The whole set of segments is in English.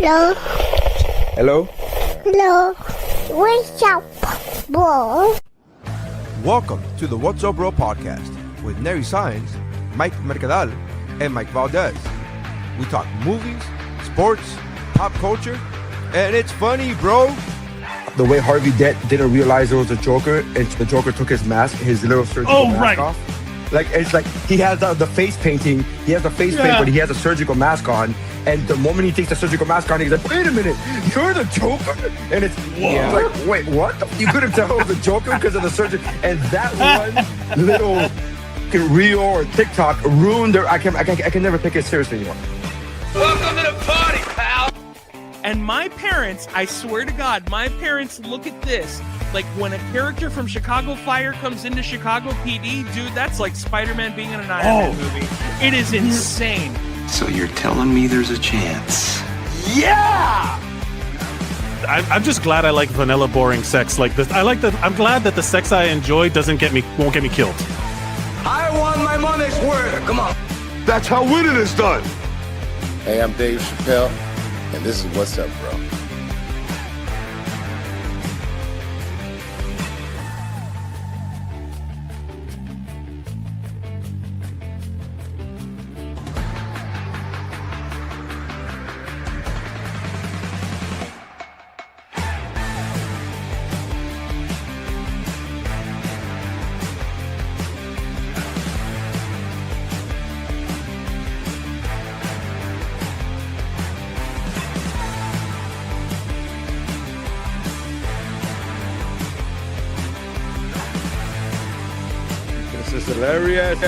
Hello. Hello? Hello. What's up, bro? Welcome to the WUBro podcast with Saenz, Mike Mercadal, and Mike Valdez. We talk movies, sports, pop culture, and it's funny, bro. The way Harvey Dent didn't realize it was a Joker, and the Joker took his mask, his little surgical mask off. Like, it's like he has the face painting, he has the face paint, but he has a surgical mask on. And the moment he takes the surgical mask on, he's like, wait a minute, you're the Joker? And it's like, wait, what? You couldn't tell it was the Joker because of the surgery. And that one little reel or TikTok ruined their, I can never take it seriously anymore. Welcome to the party, pal! And my parents, I swear to God, my parents look at this. Like when a character from Chicago Fire comes into Chicago PD, dude, that's like Spider-Man being in an Iron Man movie. It is insane. So you're telling me there's a chance? Yeah! I'm just glad I like vanilla, boring sex like this. I'm glad that the sex I enjoy won't get me killed. I want my money's worth. Come on. That's how winning is done. Hey, I'm Dave Chappelle, and this is What's Up, Bro. This is hilarious.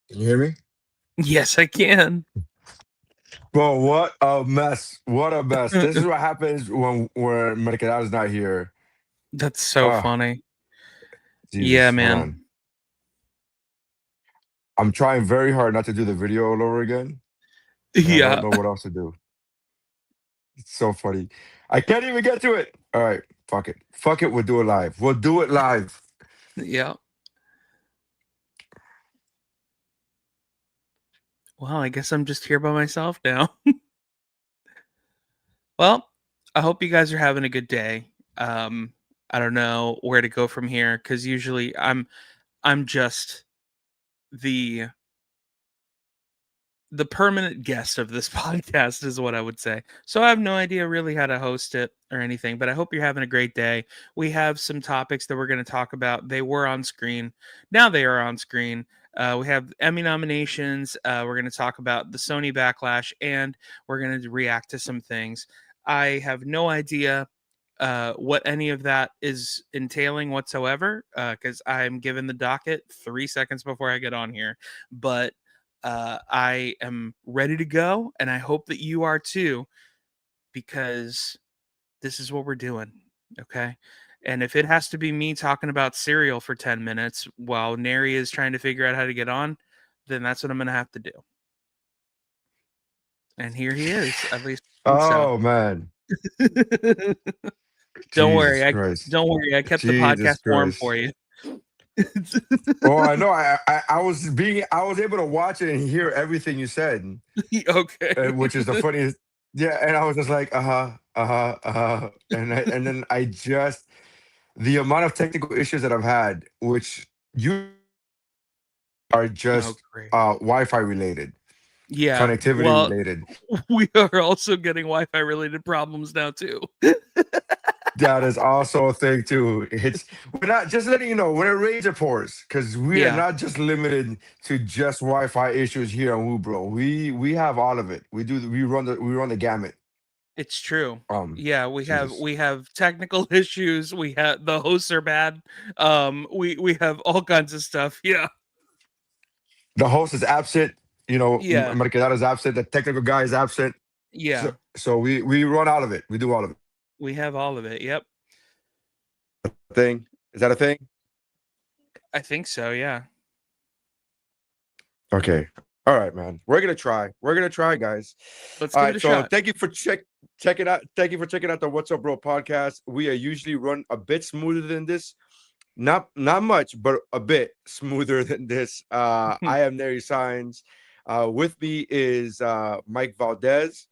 Can you hear me? Yes, I can. Bro, what a mess. What a mess. This is what happens when Mercadal is not here. That's so funny. Jesus, yeah, man. I'm trying very hard not to do the video all over again. Yeah. I don't know what else to do. It's so funny. I can't even get to it. All right, fuck it. Fuck it, we'll do it live. We'll do it live. Yeah. Well, I guess I'm just here by myself now. Well, I hope you guys are having a good day. I don't know where to go from here because usually I'm just the permanent guest of this podcast is what I would say. So I have no idea really how to host it or anything, but I hope you're having a great day. We have some topics that we're going to talk about. They were on screen. Now they are on screen. We have EMMY nominations. We're going to talk about the SONY Backlash, and we're going to react to some things. I have no idea what any of that is entailing whatsoever because I'm given the docket 3 seconds before I get on here. But I am ready to go, and I hope that you are too, because this is what we're doing, okay? And if it has to be me talking about cereal for 10 minutes while Neri is trying to figure out how to get on, then that's what I'm going to have to do. And here he is, at least. Oh, man. Don't worry. I kept the podcast warm for you. Oh, I know. I was able to watch it and hear everything you said. Okay. Which is the funniest. Yeah, and I was just like, and then I just the amount of technical issues that I've had, which you are just Wi-Fi related. Yeah, connectivity related. We are also getting Wi-Fi related problems now too. That is also a thing too. We're not just letting you know we're rage reports because we are Yeah, not just limited to just Wi-Fi issues here on WUBro. We have all of it. We run the gamut. it's true. Um, Yeah, Jesus, we have technical issues. We have the hosts are bad. We have all kinds of stuff. Yeah, the host is absent. yeah, Mercadal is absent. The technical guy is absent. So yeah. so we run all of it. We do all of it. We have all of it. Yep, Thing is that a thing? I think so. Yeah. Okay. All right, man. We're gonna try. We're gonna try, guys. Let's All give it right. a So shot. thank you for checking out. Thank you for checking out the What's Up Bro podcast. We are usually run a bit smoother than this. Not much, but a bit smoother than this. I am Neri Saenz. With me is Mike Valdez.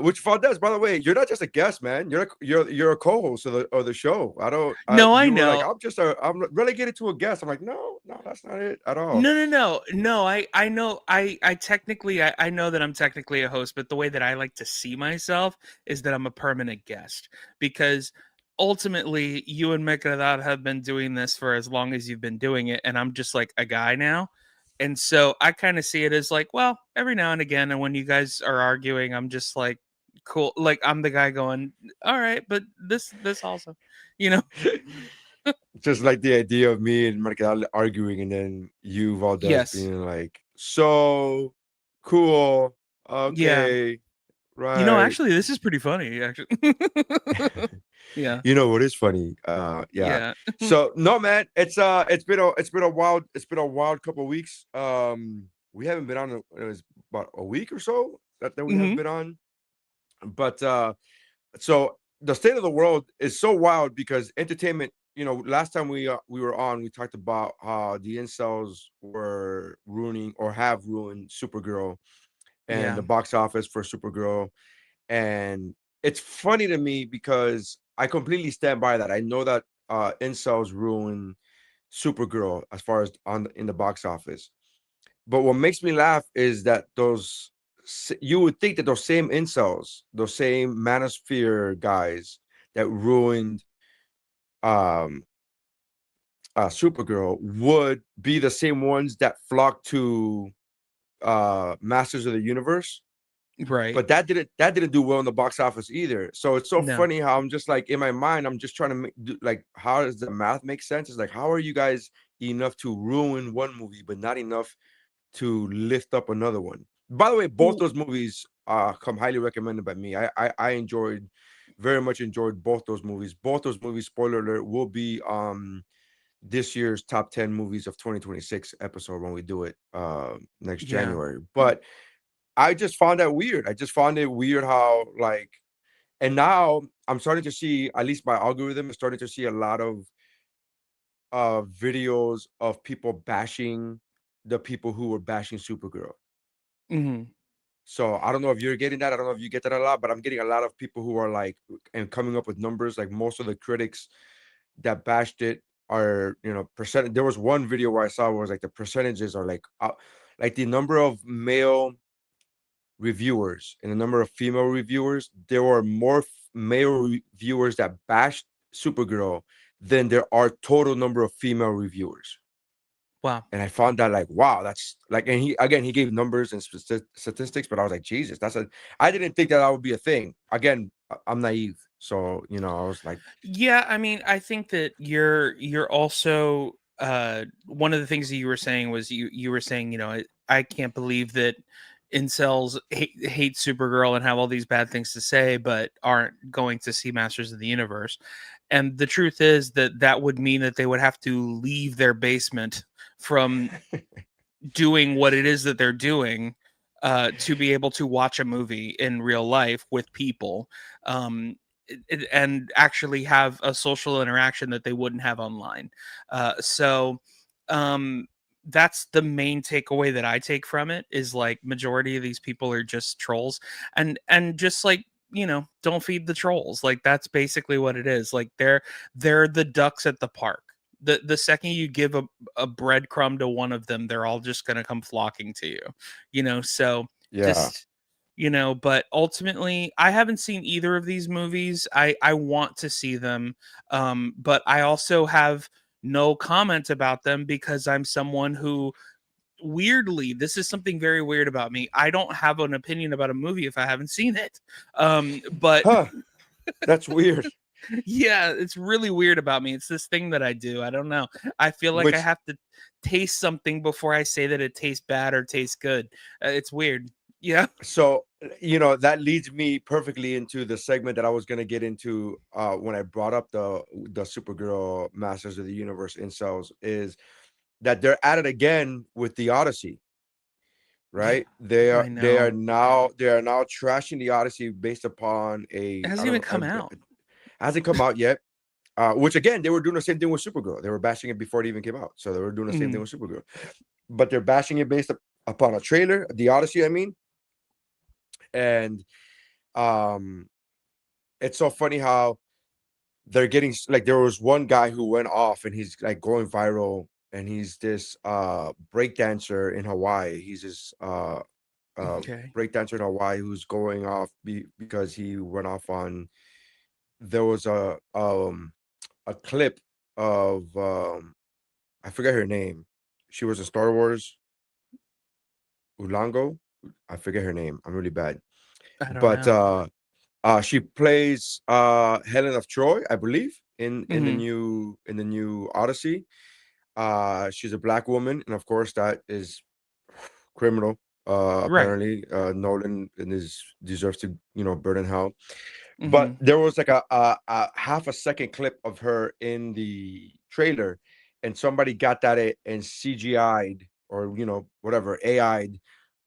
Which Valdez, by the way, you're not just a guest, man. You're a co-host of the show. I don't. No, I You were like, know. I'm relegated to a guest. I'm like, no, that's not it at all. No. I know. I technically, I know that I'm technically a host, but the way that I like to see myself is that I'm a permanent guest because ultimately, you and Mekradad have been doing this for as long as you've been doing it, and I'm just like a guy now. And so I kind of see it as like, well, every now and again, and when you guys are arguing, I'm just like, cool. Like I'm the guy going, all right, but this also, you know, Just like the idea of me and Mercadal arguing, and then you Valdez yes, being like, so cool, yeah. okay, right. Actually, this is pretty funny. Actually, yeah, You know what is funny? Yeah. yeah. So no, man, it's been a wild couple of weeks. We haven't been on. It was about a week or so that we haven't Hmm. been on. But so the state of the world is so wild because entertainment. Last time we were on, we talked about how the incels were ruining or have ruined Supergirl and Yeah. the box office for Supergirl. And it's funny to me because I completely stand by that. I know that incels ruin Supergirl as far as in the box office. But what makes me laugh is that you would think that those same incels, those same manosphere guys that ruined um Supergirl would be the same ones that flock to Masters of the Universe. Right. But that didn't do well in the box office either. So it's so No. funny how I'm just like in my mind, I'm just trying to like, how does the math make sense? It's like, how are you guys enough to ruin one movie, but not enough to lift up another one? By the way, both Well, those movies come highly recommended by me. I enjoyed very much enjoyed both those movies. Both those movies, spoiler alert, will be this year's top 10 movies of 2026 episode when we do it next yeah. January. But I just found that weird. I just found it weird how like, and now I'm starting to see, at least my algorithm is starting to see a lot of videos of people bashing the people who were bashing Supergirl. Hmm. So I don't know if you're getting that. I don't know if you get that a lot, but I'm getting a lot of people who are like, and coming up with numbers. Like most of the critics that bashed it are, percent. There was one video where I saw where it was like the percentages are like the number of male reviewers and the number of female reviewers, there were more male reviewers that bashed Supergirl than there are total number of female reviewers. Wow. And I found that like, wow, that's like, and he gave numbers and statistics, but I was like, Jesus, I didn't think that would be a thing. Again, I'm naive. So, I was like, Yeah, I mean, I think that you're also one of the things that you were saying was you were saying, I can't believe that incels hate Supergirl and have all these bad things to say, but aren't going to see Masters of the Universe. And the truth is that that would mean that they would have to leave their basement from doing what it is that they're doing to be able to watch a movie in real life with people and actually have a social interaction that they wouldn't have online. So that's the main takeaway that I take from it is like majority of these people are just trolls and just like don't feed the trolls. Like that's basically what it is. Like they're the ducks at the park. The second you give a breadcrumb to one of them, they're all just going to come flocking to you, so yeah. just But ultimately I haven't seen either of these movies. I want to see them, but I also have no comment about them because I'm someone who, weirdly, this is something very weird about me. I don't have an opinion about a movie if I haven't seen it. But Huh. That's weird. yeah, it's really weird about me. It's this thing that I do. I don't know. I feel like I Which have to taste something before I say that it tastes bad or tastes good. It's weird. Yeah. So, that leads me perfectly into the segment that I was going to get into when I brought up the Supergirl Masters of the Universe incels, is that they're at it again with the Odyssey, right? I They are know. now trashing the Odyssey based upon It a I hasn't don't even know, come out. hasn't come out yet. Which again, they were doing the same thing with Supergirl. They were bashing it before it even came out, so they were doing the same thing with Supergirl, but they're bashing it based upon a trailer, the Odyssey, I mean. And it's so funny how they're getting, like, there was one guy who went off and he's like going viral, and he's this break dancer in Hawaii. He's this Okay. break dancer in Hawaii who's going off because he went off on, there was a clip of I forget her name. She was in Star Wars. Ulango. I forget her name. I'm really bad. I don't But know. she plays Helen of Troy, I believe, in the Mhm. new Odyssey. She's a black woman, and of course that is criminal. Right. Apparently, Nolan deserves to burn in hell. But Mhm. there was like a half a second clip of her in the trailer, and somebody got that and CGI'd, or whatever, AI'd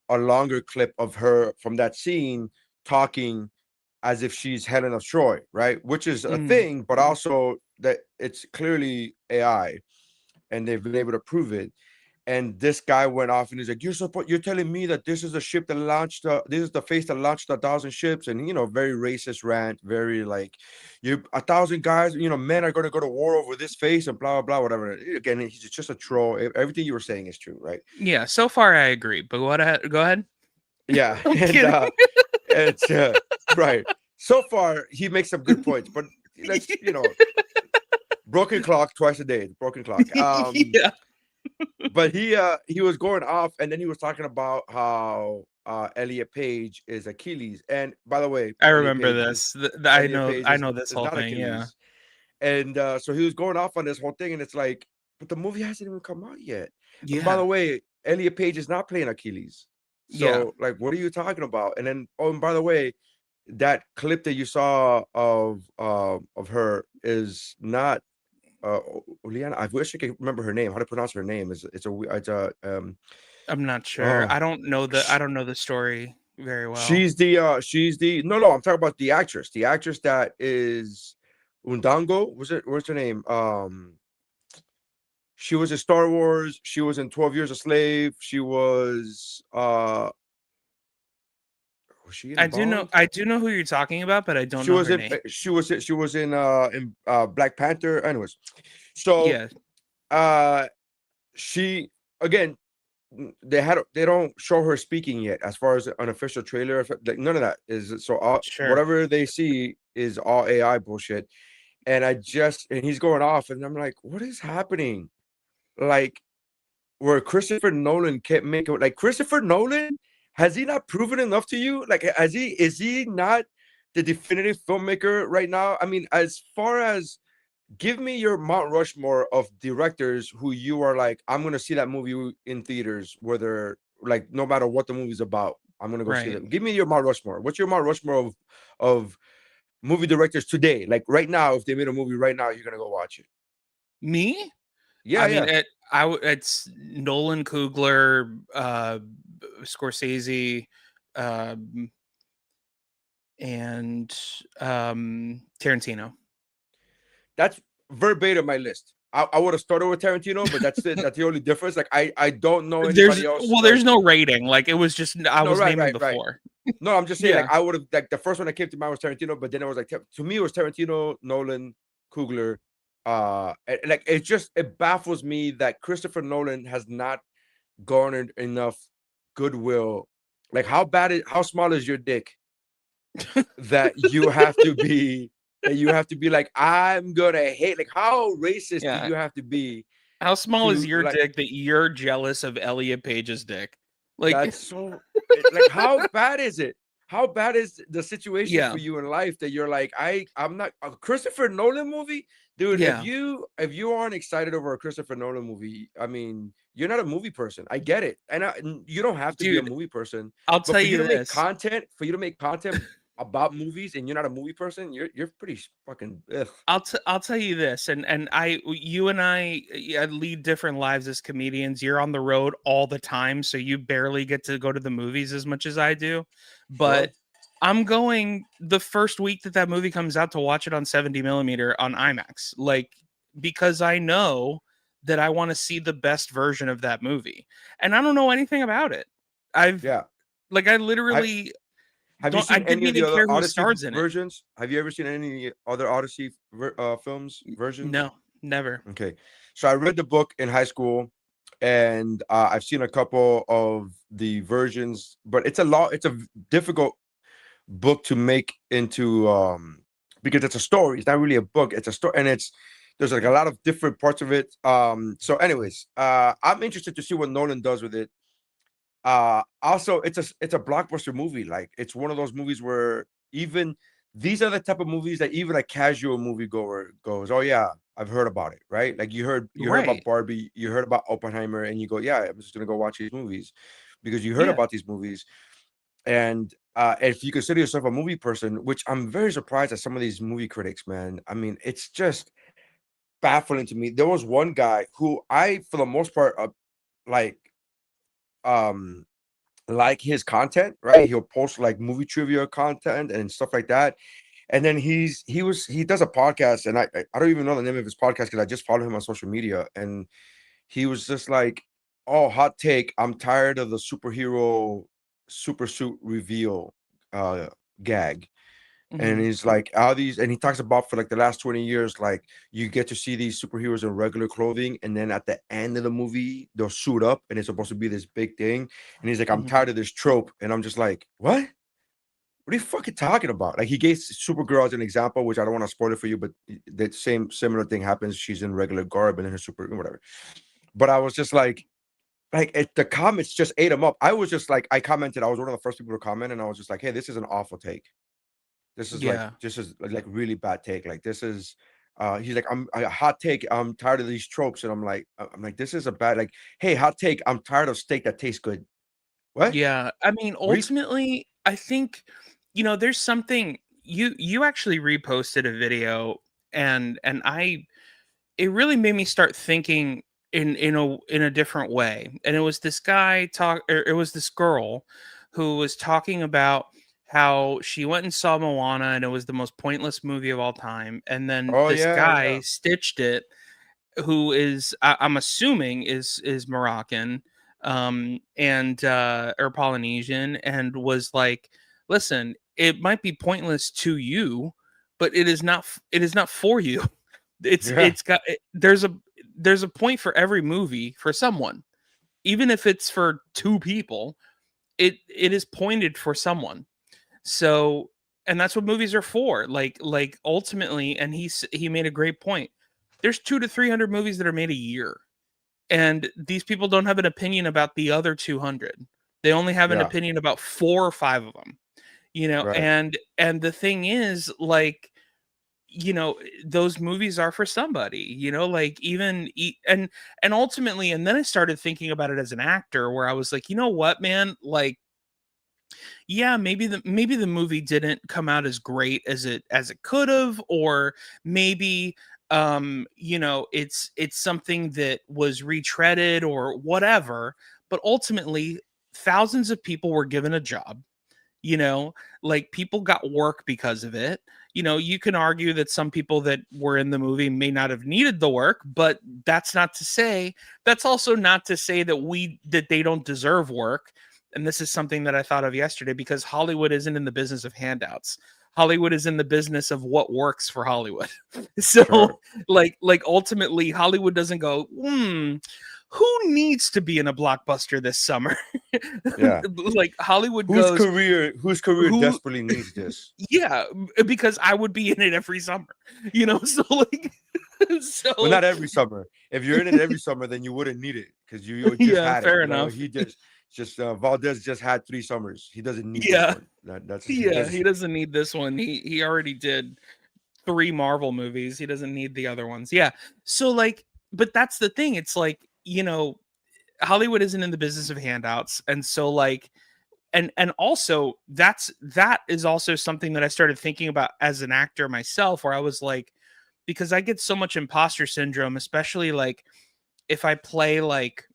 a longer clip of her from that scene talking as if she's Helen of Troy, right? Which is a Mhm. thing, but also that it's clearly AI, and they've been able to prove it. And this guy went off and he's like, you're telling me that this is a ship that launched this is the face that launched 1,000 ships, and very racist rant, very like, 1,000 guys, men are going to go to war over this face, and blah blah blah, whatever. Again, he's just a troll. Everything you were saying is true, right? Yeah, so far I agree. But what go ahead. Yeah. I'm And kidding. it's right. So far he makes some good points, but let's, broken clock twice a day, broken clock. Yeah. But he was going off, and then he was talking about how Elliot Page is Achilles. And by the way, I remember this. Elliot Page I know this is whole not thing, yeah. Achilles. And so he was going off on this whole thing, and it's like, but the movie hasn't even come out yet. And by the Yeah. way, Elliot Page is not playing Achilles. Yeah. So like, what are you talking about? And then, oh, and by the way, that clip that you saw of her is not Juliana. I wish I could remember her name. How to pronounce her name? I'm not sure. Oh, I don't know the story very well. she's the no, I'm talking about the actress that is Undango. What's her name? She was in Star Wars. She was in 12 Years a Slave. She was she in Bond? I do know who you're talking about, but I don't She know was her in name. she was in Black Panther. Anyways, so Yeah, uh she, again, they don't show her speaking yet as far as an official trailer. Like, none of that is, so sure. whatever they see is all AI bullshit. And he's going off, and I'm like, what is happening? Like, where Christopher Nolan can't make it, like, Christopher Nolan, has he not proven enough to you? Like, is he not the definitive filmmaker right now? I mean, as far as, give me your Mount Rushmore of directors who you are like, I'm gonna see that movie in theaters, whether, like, no matter what the movie's about, I'm gonna go see Right. that. Give me your Mount Rushmore. What's your Mount Rushmore of movie directors today? Like, right now, if they made a movie right now, you're gonna go watch it. Me? Yeah, I mean, yeah. it's Nolan, Coogler, Scorsese, um, and Tarantino. That's verbatim my list. I would have started with Tarantino, but that's it. That's the only difference. Like, I don't know anybody else. There's Like, no rating. Like, it was just I no, was right, naming right, the right. four. No, I'm just saying, like, Yeah. I would have, like, the first one that came to mind was Tarantino, but then it was like, to me, it was Tarantino, Nolan, Coogler. Like, it baffles me that Christopher Nolan has not garnered enough goodwill Like, how small is your dick that you have to be like, I'm gonna hate, like, how racist do Yeah. you have to be How small is to, your like, dick that you're jealous of Elliot Page's dick? Like, that's so, like, how bad is it? How bad is the situation yeah, for you in life that you're like, I'm not a Christopher Nolan movie, dude. yeah, If you aren't excited over a Christopher Nolan movie, I mean, you're not a movie person. I get it, and you don't have to be a dude. movie person, I'll but tell you this. for you to make content about movies, and you're not a movie person, you're pretty fucking ugh. I'll tell you this, and you and I lead different lives as comedians. You're on the road all the time, so you barely get to go to the movies as much as I do. Sure. But I'm going the first week that that movie comes out to watch it on 70 millimeter on IMAX, like, because I know that I want to see the best version of that movie, and I don't know anything about it. I've Yeah. I I literally Have you I seen didn't any of the even other care who Odyssey stars in it. versions? Have you ever seen any other Odyssey films versions? No, never. Okay, so I read the book in high school, and I've seen a couple of the versions, but it's a difficult book to make into because it's a story. It's not really a book. It's a story, and there's like a lot of different parts of it. So, anyways, I'm interested to see what Nolan does with it. Also, it's a blockbuster movie. Like, it's one of those movies where even these are the type of movies that even a casual moviegoer goes, oh yeah, I've heard about it, right? Like, you heard about Right. Barbie, you heard about Oppenheimer, and you go, yeah, I'm just gonna go watch these movies because you heard Yeah. about these movies. And if you consider yourself a movie person, which I'm very surprised at some of these movie critics, man. I mean, it's just baffling to me. There was one guy who I, for the most part, like um like his content, right? He'll post like movie trivia content and stuff like that. And then he does a podcast, and I don't even know the name of his podcast because I just follow him on social media. And he was just like, oh, hot take, I'm tired of the superhero super suit reveal gag. And Mhm. he's like, all these, and he talks about for like the last 20 years, like, you get to see these superheroes in regular clothing, and then at the end of the movie, they'll suit up, and it's supposed to be this big thing. And he's like, I'm Mhm. tired of this trope. And I'm just like, what? What are you fucking talking about? Like, he gave Supergirl as an example, which I don't want to spoil it for you, but that similar thing happens. She's in regular garb and then her super whatever. But I was just like the comments just ate him up. I was just like, I commented. I was one of the first people to comment, and I was just like, hey, this is an awful take. Yeah. This is like really bad take. Like, this is he's like, I'm a hot take. I'm tired of these tropes. And I'm like, this is a bad, like, hey, hot take. I'm tired of steak that tastes good. What? Yeah. I mean, What are you ultimately, I think, there's something you actually reposted a video, and I it really made me start thinking in a different way. And it was this guy talk or it was this girl who was talking about how she went and saw Moana and it was the most pointless movie of all time. And then Oh this yeah, guy yeah. stitched it, who is I'm assuming is Moroccan, and or Polynesian, and was like, listen, it might be pointless to you, but it is not for you. Yeah. It's got there's a point for every movie for someone, even if it's for two people. It is pointed for someone. So, and that's what movies are for. Like ultimately, and he made a great point. There's 200 to 300 movies that are made a year, and these people don't have an opinion about the other 200. They only have an Yeah. opinion about 4 or 5 of them. Right. And the thing is, like, those movies are for somebody, like, and ultimately, and then I started thinking about it as an actor, where I was like, you know what, man, like, yeah, maybe the movie didn't come out as great as it could have, or maybe it's something that was retreaded or whatever, but ultimately thousands of people were given a job, you know like, people got work because of it. You can argue that some people that were in the movie may not have needed the work, but that's also not to say that they don't deserve work. And this is something that I thought of yesterday, because Hollywood isn't in the business of handouts. Hollywood is in the business of what works for Hollywood. Sure. So, like ultimately, Hollywood doesn't go, who needs to be in a blockbuster this summer? Yeah. Like Hollywood Whose goes, career who desperately needs this? yeah, because I would be in it every summer, so like Well, so not every summer. If you're in it every summer, then you wouldn't need it because you just yeah, had it. fair You know, enough. he just Valdez just had 3 summers. He doesn't need this Yeah, one. That's he yeah, does. he doesn't need this one. He already did 3 Marvel movies. He doesn't need the other ones. Yeah. So like, but that's the thing. It's like, Hollywood isn't in the business of handouts. And so like, and also that is also something that I started thinking about as an actor myself, where I was like, because I get so much imposter syndrome, especially like if I play like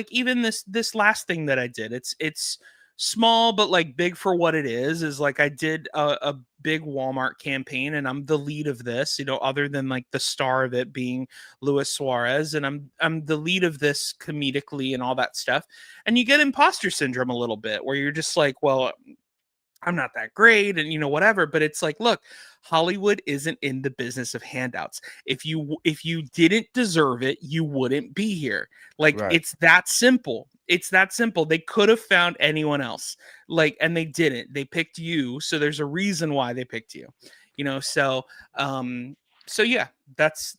even this last thing that I did, it's small but like big for what it is like I did a big Walmart campaign and I'm the lead of this, other than like the star of it being Luis Suarez, and I'm the lead of this comedically and all that stuff. And you get imposter syndrome a little bit where you're just like, well, I'm not that great and whatever, but it's like, look, Hollywood isn't in the business of handouts. If you didn't deserve it, you wouldn't be here. Like Right. it's that simple. It's that simple. They could have found anyone else. Like, and they didn't. They picked you, so there's a reason why they picked you. So yeah, that's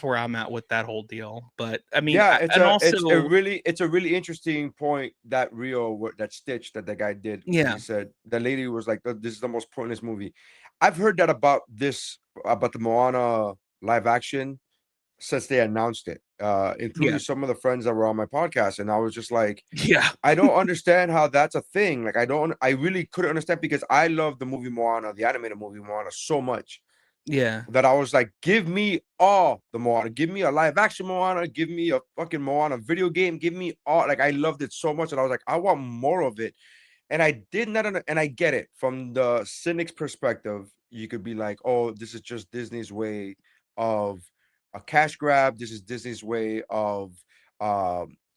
where I'm at with that whole deal. But I mean, Yeah, and also it's a really interesting point that that stitch that the guy did. yeah. He said the lady was like, "This is the most pointless movie." I've heard that about the Moana live action since they announced it, including Yeah. some of the friends that were on my podcast, and I was just like, Yeah. I don't understand how that's a thing. Like, I really couldn't understand because I love the movie Moana, the animated movie Moana, so much. Yeah. That I was like, give me all the Moana, give me a live action Moana, give me a fucking Moana video game, give me all. Like, I loved it so much, and I was like, I want more of it. And I did not, and I get it from the cynic's perspective. You could be like, oh, this is just Disney's way of a cash grab. This is Disney's way of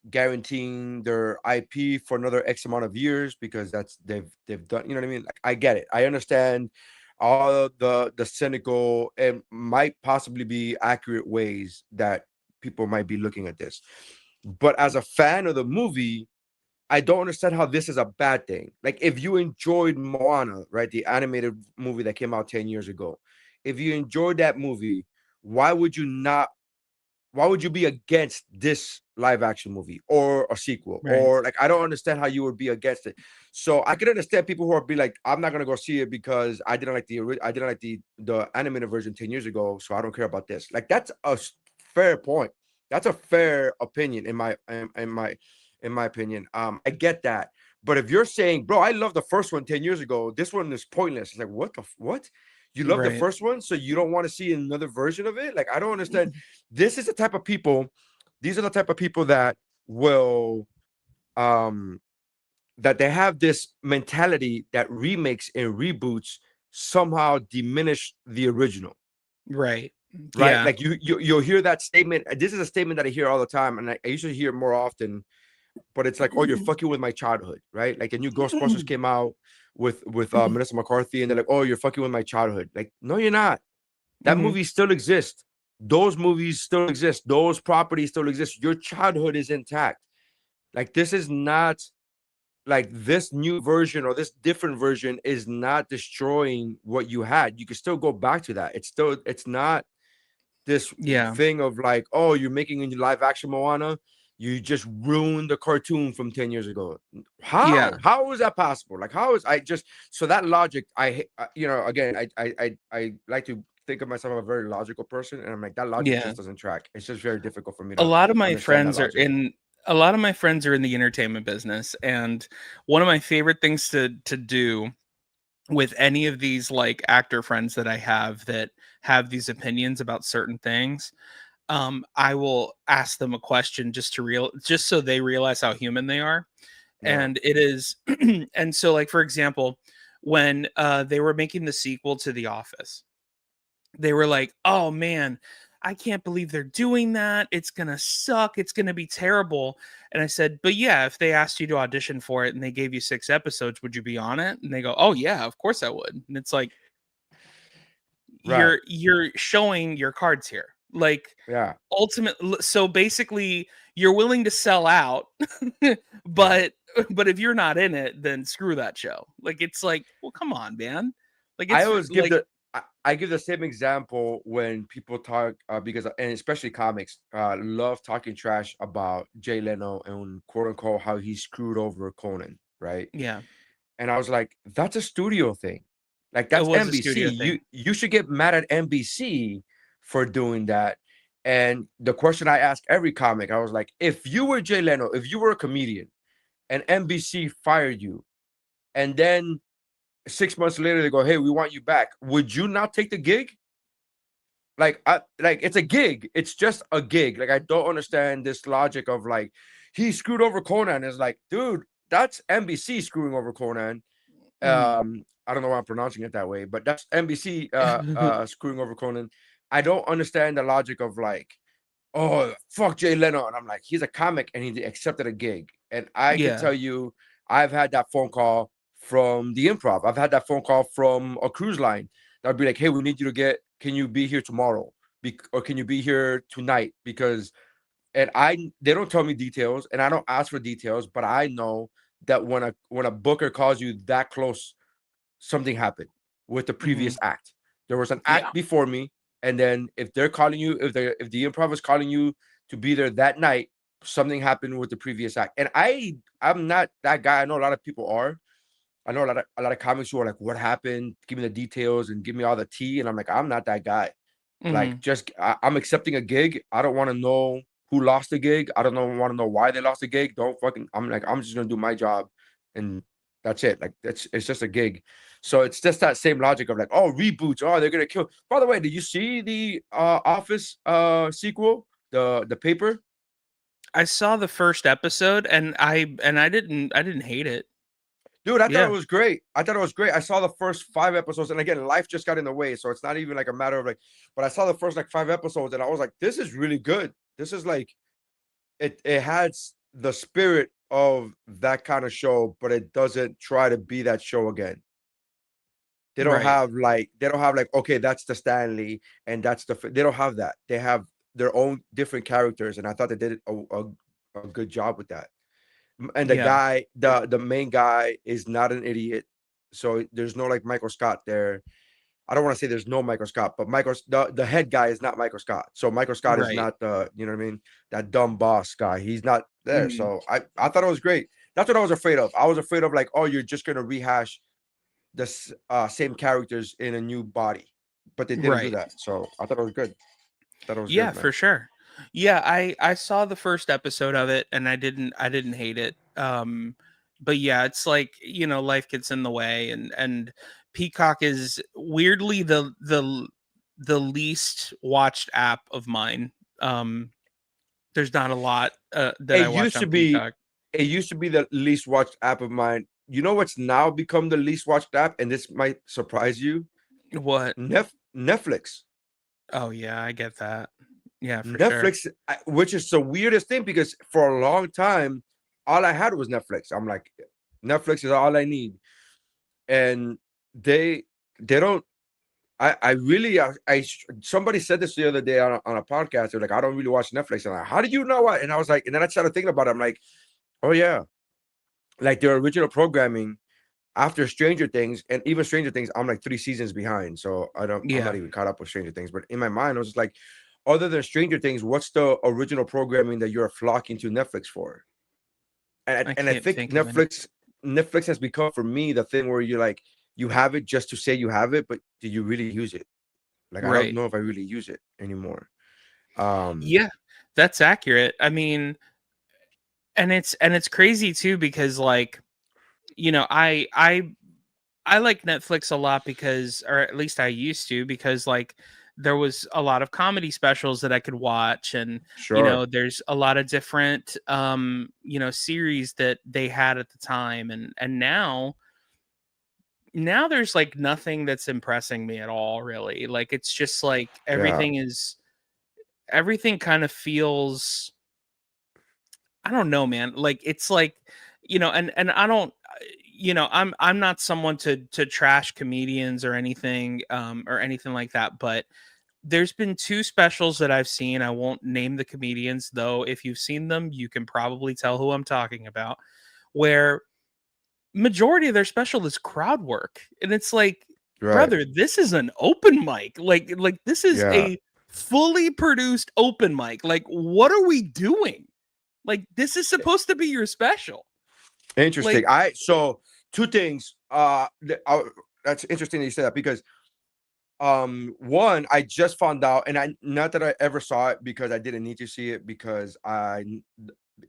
guaranteeing their IP for another X amount of years because they've done. You know what I mean? Like, I get it. I understand all the cynical and might possibly be accurate ways that people might be looking at this. But as a fan of the movie, I don't understand how this is a bad thing. Like, if you enjoyed Moana, right, the animated movie that came out 10 years ago, if you enjoyed that movie, why would you be against this live action movie or a sequel? Right. Or like, I don't understand how you would be against it. So I can understand people who are be like, I'm not gonna go see it because I didn't like the animated version 10 years ago, so I don't care about this. Like, that's a fair point. That's a fair opinion in my opinion. I get that. But if you're saying, bro, I love the first one 10 years ago, this one is pointless. It's like, what? You love the Right. first one, so you don't want to see another version of it? Like, I don't understand. These are the type of people that will that they have this mentality that remakes and reboots somehow diminish the original. Right. Right. Yeah. Like you'll hear that statement. This is a statement that I hear all the time, and I usually hear it more often, but it's like, oh, you're fucking with my childhood, right? Like the new Ghostbusters came out with Melissa McCarthy, and they're like, oh, you're fucking with my childhood. Like, no, you're not. That movie still exists. Those movies still exist. Those properties still exist. Your childhood is intact. Like, this is not like this new version or this different version is not destroying what you had. You can still go back to that. It's not this thing of like, oh, you're making a live action Moana. You just ruined the cartoon from 10 years ago. How is that possible? Like, how is so that logic, again, I like to think of myself as a very logical person, and I'm like, that logic just doesn't track. It's just very difficult for me to a lot of my understand friends are in the entertainment business, and one of my favorite things to do with any of these like actor friends that I have that have these opinions about certain things, I will ask them a question just so they realize how human they are. And it is and so, like, for example, when they were making the sequel to The Office, they were like, oh man, I can't believe they're doing that. It's gonna suck. It's gonna be terrible. And I said, but yeah, if they asked you to audition for it and they gave you 6 episodes, would you be on it? And they go, oh yeah, of course I would. And it's like, Right. you're showing your cards here. Like, Yeah. ultimately, so basically you're willing to sell out, but but if you're not in it, then screw that show. Like, it's like, well, come on, man. Like, I it's always like, I give the same example when people talk because, and especially comics, love talking trash about Jay Leno and quote unquote how he screwed over Conan, right? yeah, And I was like, that's a studio thing. Like, it that's was a NBC. studio thing. You should get mad at NBC for doing that. And the question I ask every comic, I was like, if you were Jay Leno, if you were a comedian and NBC fired you, and then 6 months later they go, hey, we want you back, would you not take the gig? Like, it's a gig. It's just a gig. Like, I don't understand this logic of like, he screwed over Conan. It's like, dude, that's NBC screwing over Conan. I don't know why I'm pronouncing it that way, but that's NBC screwing over Conan. I don't understand the logic of like, oh, fuck Jay Leno. And I'm like, he's a comic and he accepted a gig. And I can Yeah. tell you, I've had that phone call from the Improv. I've had that phone call from a cruise line. That would be like, hey, we need you to can you be here tomorrow? Or can you be here tonight? Because, and they don't tell me details and I don't ask for details, but I know that when a booker calls you that close, something happened with the previous act. There was an act before me. And then if they're calling you, if the Improv is calling you to be there that night, something happened with the previous act. And I'm not that guy. I know a lot of people are. I know a lot of comics who are like, what happened? Give me the details and give me all the tea. And I'm like, I'm not that guy. Like, I'm accepting a gig. I don't want to know who lost the gig. I don't want to know why they lost the gig. I'm just going to do my job. And that's it. Like, it's just a gig. So it's just that same logic of like, oh, reboots. Oh, they're going to kill. By the way, did you see the Office sequel, the paper? I saw the first episode and I didn't hate it. Dude, I thought it was great. I saw the first 5 episodes, and again, life just got in the way, so it's not even like a matter of like. But I saw the first like 5 episodes, and I was like, "This is really good. This is like, it has the spirit of that kind of show, but it doesn't try to be that show again. They don't have like, okay, that's the Stanley, and that's they don't have that. They have their own different characters, and I thought they did a good job with that. And the guy, the main guy is not an idiot. So there's no like Michael Scott there. I don't want to say there's no Michael Scott, but the head guy is not Michael Scott. So Michael Scott is not the, you know what I mean? That dumb boss guy. He's not there. So I thought it was great. That's what I was afraid of. I was afraid of like, oh, you're just going to rehash the same characters in a new body, but they didn't do that. So I thought it was good. Yeah, for sure. Yeah, I saw the first episode of it and I didn't hate it. But yeah, it's like, you know, life gets in the way and Peacock is weirdly the least watched app of mine. There's not a lot that I watch on Peacock. It used to be the least watched app of mine. You know what's now become the least watched app, and this might surprise you? What? Netflix. Oh yeah, I get that. Yeah, for Netflix, sure. Which is the weirdest thing because for a long time, all I had was Netflix. I'm like, Netflix is all I need, and they don't. Somebody said this the other day on a podcast. They're like, I don't really watch Netflix. And I'm like, how do you know what? And I was like, and then I started thinking about it. I'm like, oh yeah, like their original programming after Stranger Things, and even Stranger Things, I'm like 3 seasons behind. So I'm not even caught up with Stranger Things. But in my mind, I was just like, other than Stranger Things, what's the original programming that you're flocking to Netflix for? And I think Netflix has become for me the thing where you're like, you have it just to say you have it, but do you really use it? Like, I don't know if I really use it anymore. Yeah, that's accurate. I mean, and it's crazy too, because like, you know, I like Netflix a lot because, or at least I used to, because like there was a lot of comedy specials that I could watch, and you know, there's a lot of different you know, series that they had at the time, and now there's like nothing that's impressing me at all, really. Like, it's just like everything kind of feels, I don't know, man. Like, it's like, you know, and I don't, you know, I'm not someone to trash comedians or anything like that, but there's been 2 specials that I've seen. I won't name the comedians, though. If you've seen them, you can probably tell who I'm talking about, where majority of their special is crowd work, and it's like, Right. brother, this is an open mic. Like this is Yeah. a fully produced open mic. Like, what are we doing? Like, this is supposed to be your special. Interesting. Like, So two things. That's interesting that you said that, because one, I just found out, and I not that I ever saw it because I didn't need to see it, because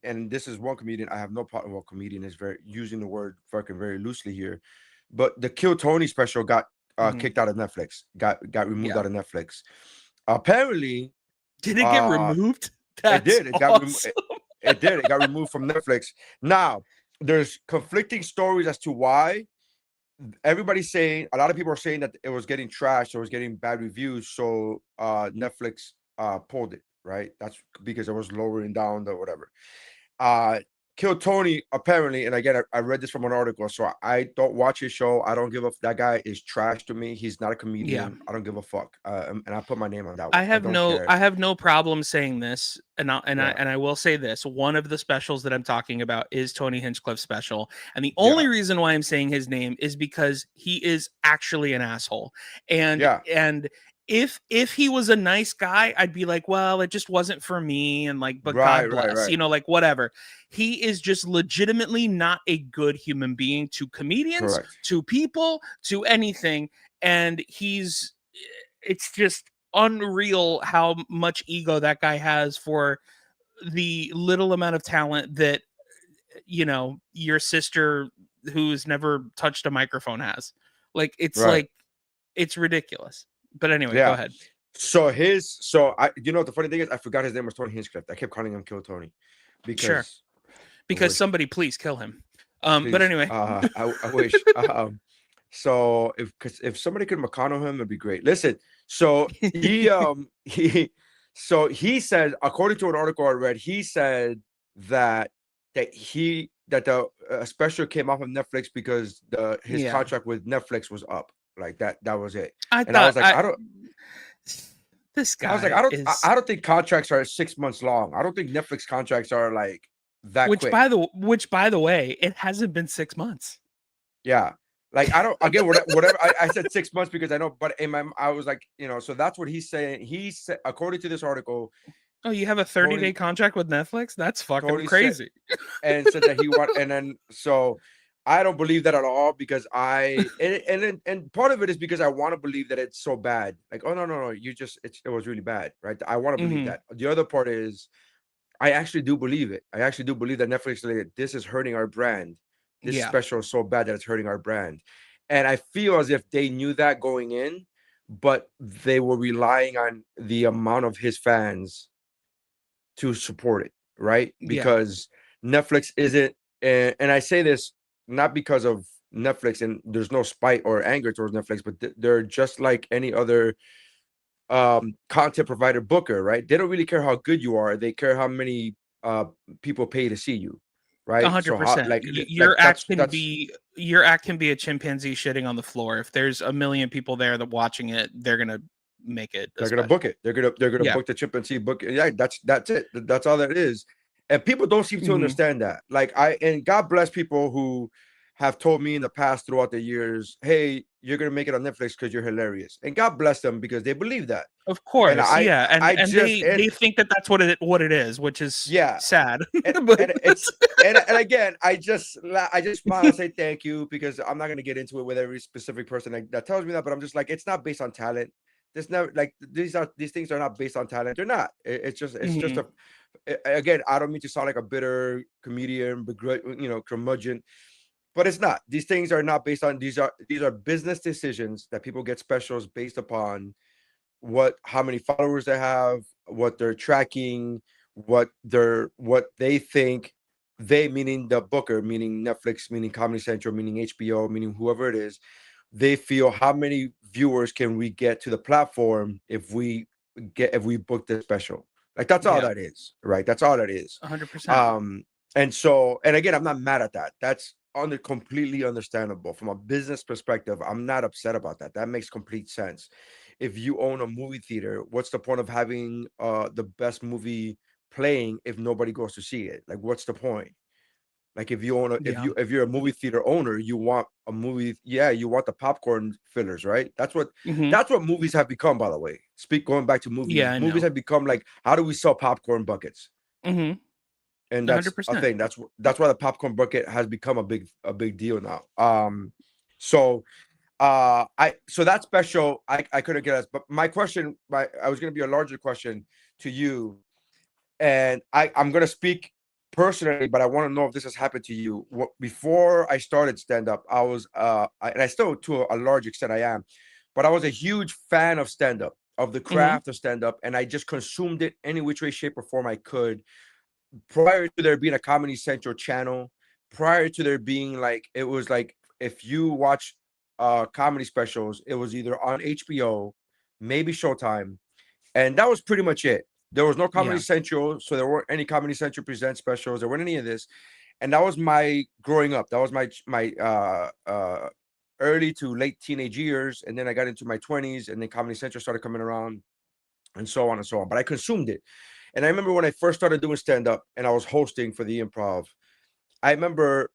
and this is one comedian I have no problem. Well, comedian is very using the word fucking very loosely here, but the Kill Tony special got kicked out of Netflix, got removed out of Netflix. Apparently, did it get removed? It did. It got awesome. it did. It got removed from Netflix. Now, there's conflicting stories as to why. Everybody's saying, a lot of people are saying that it was getting trashed or was getting bad reviews, so Netflix pulled it, right? That's because it was lowering down the whatever. Kill Tony, apparently, and again, I read this from an article, so I don't watch his show. I don't give a that guy is trash to me. He's not a comedian. I don't give a fuck. And I put my name on that one. I have no problem saying this, and I will say this. One of the specials that I'm talking about is Tony Hinchcliffe's special, and the only reason why I'm saying his name is because he is actually an asshole. And if he was a nice guy, I'd be like, well, it just wasn't for me, and like, but God bless, you know, like whatever. He is just legitimately not a good human being to comedians, to people, to anything, and it's just unreal how much ego that guy has for the little amount of talent that, you know, your sister who's never touched a microphone has. Like, it's like, it's ridiculous. But anyway, go ahead. So you know, the funny thing is, I forgot his name was Tony Hinchcliffe. I kept calling him Kill Tony because somebody please kill him. please, but anyway, I wish. So if somebody could McConnell him, it'd be great. Listen, so he said, according to an article I read, he said that the special came off of Netflix because his contract with Netflix was up. Like that was it. I was like, this guy. I was like, I don't think contracts are 6 months long. I don't think Netflix contracts are like that quick. By the way, it hasn't been 6 months. Yeah. Like, I don't, again, whatever. I said 6 months because I know, but I was like, you know, so that's what he's saying. He said, according to this article. Oh, you have a 30-day contract with Netflix? That's fucking crazy. And said that and then, so I don't believe that at all, because and part of it is because I want to believe that it's so bad. Like, oh, no, it was really bad, right? I want to believe that. The other part is, I actually do believe it. I actually do believe that Netflix, like, this is hurting our brand. This special is so bad that it's hurting our brand. And I feel as if they knew that going in, but they were relying on the amount of his fans to support it, right? Because Netflix isn't, and I say this not because of Netflix, and there's no spite or anger towards Netflix, but they're just like any other content provider booker, right? They don't really care how good you are. They care how many people pay to see you, right? 100%. Like, your act can be a chimpanzee shitting on the floor. If there's a million people there that watching it, they're gonna make it. They're gonna book it. They're gonna book the chimpanzee book. Yeah, that's it. That's all that it is. And people don't seem to understand that. Like, and God bless people who have told me in the past throughout the years, hey, you're gonna make it on Netflix because you're hilarious. And God bless them, because they believe that. Of course, and they think that that's what it is, which is sad. And again, I just smile and say thank you, because I'm not gonna get into it with every specific person that tells me that, but I'm just like, it's not based on talent. There's never, like, these things are not based on talent. They're not. It's just again, I don't mean to sound like a bitter comedian, curmudgeon, but it's not. These things are not based on, these are business decisions that people get specials based upon how many followers they have, what they're tracking, what they think, meaning the booker, meaning Netflix, meaning Comedy Central, meaning HBO, meaning whoever it is, they feel how many viewers can we get to the platform if we book this special. Like, that's all that is, right? That's all that is. 100%. And again, I'm not mad at that. That's completely understandable from a business perspective. I'm not upset about that. That makes complete sense. If you own a movie theater, what's the point of having the best movie playing if nobody goes to see it? Like, what's the point? Like if you own a, Yeah. if you're a movie theater owner, you want a movie. Yeah, you want the popcorn fillers, right? That's what movies have become. By the way, going back to movies, Yeah, I movies know. have become like, how do we sell popcorn buckets? Mm-hmm. And that's a 100%. thing. That's why the popcorn bucket has become a big deal now. So so that special I couldn't get us, but my question, I was going to be a larger question to you, and I'm going to speak personally, but I want to know if this has happened to you. Before I started stand up, I was and I still to a large extent I am, but I was a huge fan of stand up, of the craft of stand up, and I just consumed it any which way, shape, or form I could. Prior to there being a Comedy Central channel, prior to there being like, it was like, if you watch comedy specials, it was either on HBO, maybe Showtime, and that was pretty much it. There was no Comedy Yeah. Central, so there weren't any Comedy Central present specials. There weren't any of this, and that was my growing up. That was my early to late teenage years, and then I got into my 20s, and then Comedy Central started coming around, and so on and so on. But I consumed it. And I remember when I first started doing stand-up and I was hosting for the Improv, I remember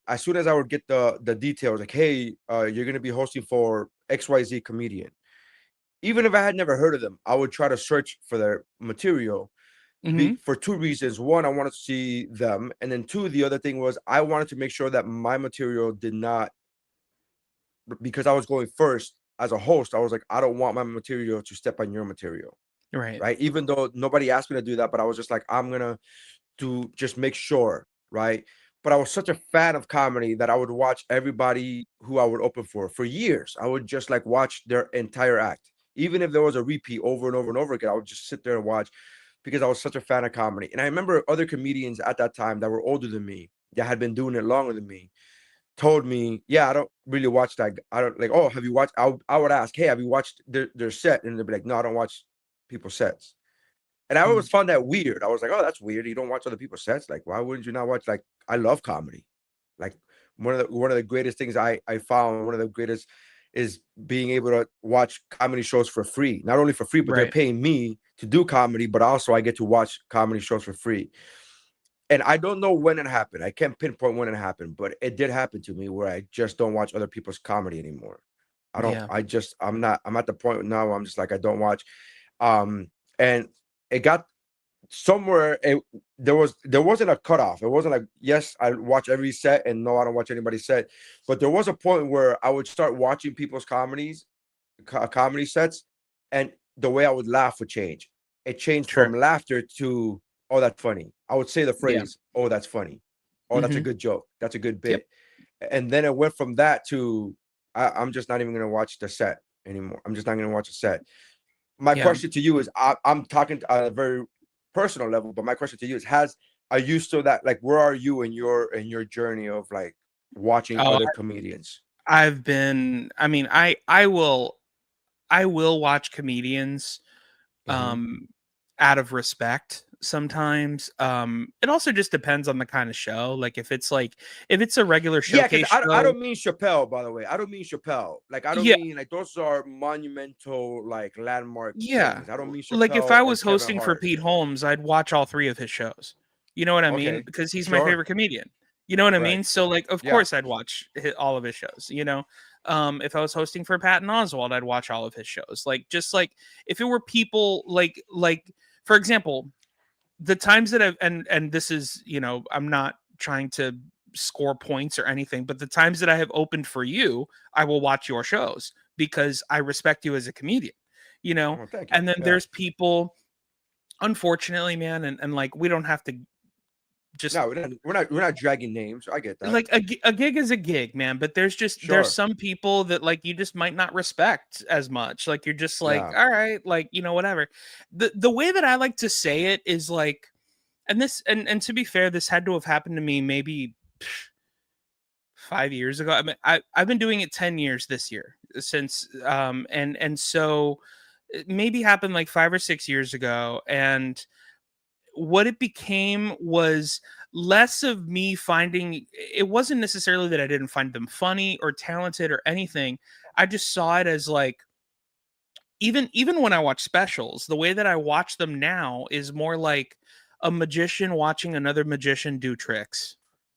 as soon as I would get the details, like, hey, you're going to be hosting for XYZ comedian. Even if I had never heard of them, I would try to search for their material for two reasons. One, I wanted to see them. And then two, the other thing was I wanted to make sure that my material did not, because I was going first as a host, I was like, I don't want my material to step on your material. Right. Even though nobody asked me to do that, but I was just like, I'm gonna just make sure, right? But I was such a fan of comedy that I would watch everybody who I would open for years. I would just like watch their entire act, even if there was a repeat over and over and over again. I would just sit there and watch, because I was such a fan of comedy. And I remember other comedians at that time that were older than me, that had been doing it longer than me, told me, yeah, I don't really watch that. I don't like, oh, have you watched? I would ask, hey, have you watched their set? And they'd be like, no, I don't watch people's sets. And I always found that weird. I was like, oh, that's weird. You don't watch other people's sets? Like, why wouldn't you not watch? Like, I love comedy. Like, one of the greatest things I found, one of the greatest, is being able to watch comedy shows for free. Not only for free, but they're paying me to do comedy, but also I get to watch comedy shows for free. And I don't know when it happened. I can't pinpoint when it happened, but it did happen to me where I just don't watch other people's comedy anymore. I'm at the point now where I'm just like, I don't watch. And it got somewhere, there wasn't a cutoff. It wasn't like, yes, I watch every set, and no, I don't watch anybody's set. But there was a point where I would start watching people's comedy sets, and the way I would laugh would change. It changed from laughter to, oh, that's funny. I would say the phrase, oh, that's funny. Oh, that's a good joke. That's a good bit. And then it went from that to, I'm just not even going to watch the set anymore. I'm just not going to watch a set. My question to you is, I'm talking on a very personal level, but my question to you is, are you still that, like, where are you in your journey of like watching other comedians? I will watch comedians out of respect sometimes. It also just depends on the kind of show. Like if it's a regular showcase show. I don't mean Chappelle, by the way. I don't mean Chappelle. Like, I don't mean like those are monumental, like, landmark things. I don't mean Chappelle. Like if I was hosting for Pete Holmes, I'd watch all 3 of his shows. You know what I mean? Because he's my favorite comedian. You know what I mean? So like, of course I'd watch all of his shows, you know? If I was hosting for Patton Oswalt, I'd watch all of his shows. Like, just like if it were people like, for example, the times that I've, and this is, you know, I'm not trying to score points or anything, but the times that I have opened for you, I will watch your shows because I respect you as a comedian, you know? Oh, thank you. And then there's people, unfortunately, man, and like, we don't have to just, no, we're not dragging names. I get that. like a gig is a gig, man, but there's some people that like you just might not respect as much. Like you're just like, all right, like, you know, whatever. The way that I like to say it is like, and and to be fair, this had to have happened to me maybe 5 years ago. I mean, I've been doing it 10 years this year since and so it maybe happened like 5 or 6 years ago. And what it became was less of me finding, it wasn't necessarily that I didn't find them funny or talented or anything. I just saw it as like, even when I watch specials, the way that I watch them now is more like a magician watching another magician do tricks.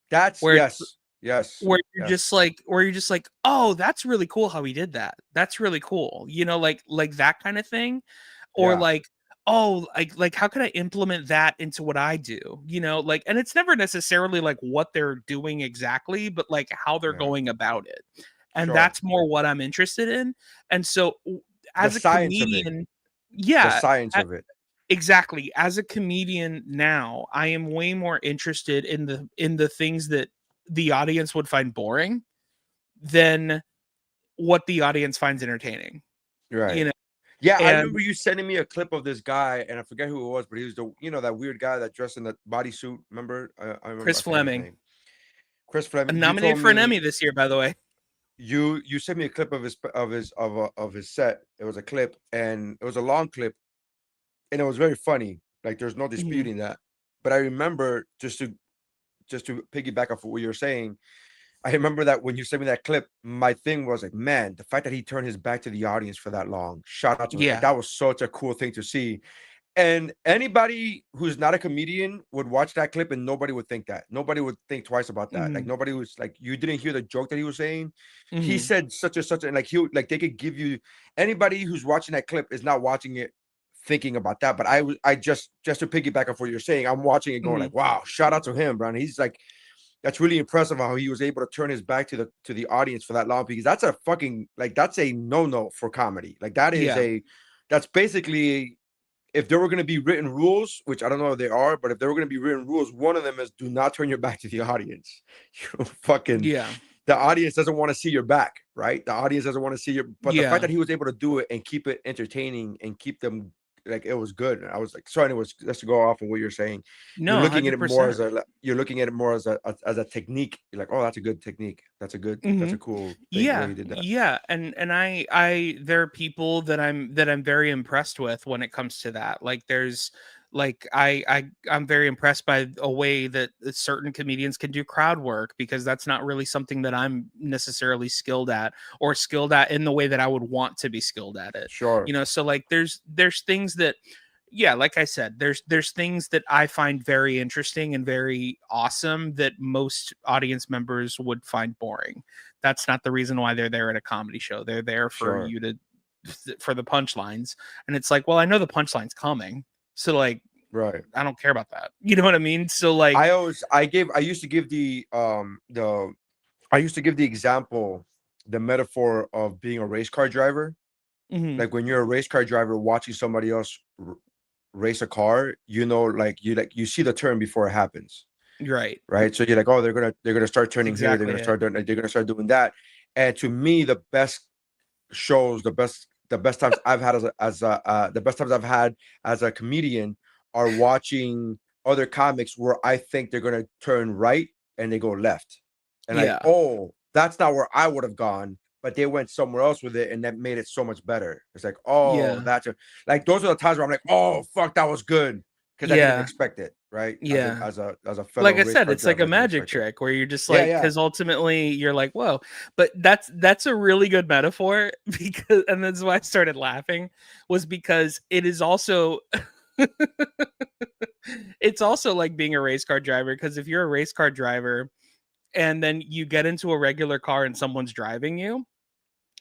That's where yes. where you're Yes. just like oh, that's really cool how he did that. That's really cool. Like that kind of thing. Or Yeah. like, oh, like how can I implement that into what I do? Like, and it's never necessarily like what they're doing exactly, but like how they're Yeah. going about it. And Sure. that's more what I'm interested in. And so The as a science of it. comedian, The yeah, science of it. exactly. As a comedian now, I am way more interested in the things that the audience would find boring than what the audience finds entertaining. Right. You know, Yeah, I and remember you sending me a clip of this guy, and I forget who it was, but he was that weird guy that dressed in the bodysuit. Remember? I remember. Chris I forget his Fleming, name. Chris Fleming. You nominated told for an me Emmy this year, by the way. you sent me a clip of his set. It was a clip, and it was a long clip, and it was very funny. Like there's no disputing that. But I remember just to piggyback off of what you're saying. I remember that when you sent me that clip, my thing was like, man, the fact that he turned his back to the audience for that long, shout out to him. Like, Yeah. that was such a cool thing to see. And anybody who's not a comedian would watch that clip and nobody would think that. Nobody would think twice about that. Like nobody was like, you didn't hear the joke that he was saying. He said such and like they could give you, anybody who's watching that clip is not watching it thinking about that. But I just to piggyback off what you're saying, I'm watching it going like, wow, shout out to him, bro. And he's like, that's really impressive how he was able to turn his back to the audience for that long, because that's a fucking that's a no for comedy. Like that is that's basically, if there were going to be written rules, which I don't know if they are, but if there were going to be written rules, one of them is do not turn your back to the audience. The audience doesn't want to see your back, right? The audience doesn't want to see your, but the fact that he was able to do it and keep it entertaining and keep them like, it was good. I was like, so anyways, just to go off of what you're saying, No, you're looking 100%. at it more as a technique. You're like, oh, that's a good technique. That's a cool thing. The way you did that. Yeah. And I there are people that I'm very impressed with when it comes to that. Like there's like I'm very impressed by a way that certain comedians can do crowd work, because that's not really something that I'm necessarily skilled at in the way that I would want to be skilled at it. Sure. So like there's things that, yeah, like I said, there's things that I find very interesting and very awesome that most audience members would find boring. That's not the reason why they're there at a comedy show. They're there for for the punchlines. And it's like, well, I know the punchline's coming. So like, right, I don't care about that. You know what I mean? So like, I used to give the example, the metaphor of being a race car driver. Like when you're a race car driver watching somebody else race a car, you see the turn before it happens. Right. So you're like, oh, they're gonna start turning here. They're gonna start doing that. And to me, the best shows, the best times I've had as a comedian are watching other comics where I think they're gonna turn right and they go left, and like, oh, that's not where I would have gone, but they went somewhere else with it, and that made it so much better. It's like, oh, that's like, those are the times where I'm like, oh fuck, that was good, because I didn't expect it, right? As a fellow, like I said, it's like a magic trick where you're just like, because ultimately you're like, whoa. But that's a really good metaphor, because, and that's why I started laughing, was because it is also it's also like being a race car driver, because if you're a race car driver and then you get into a regular car and someone's driving you,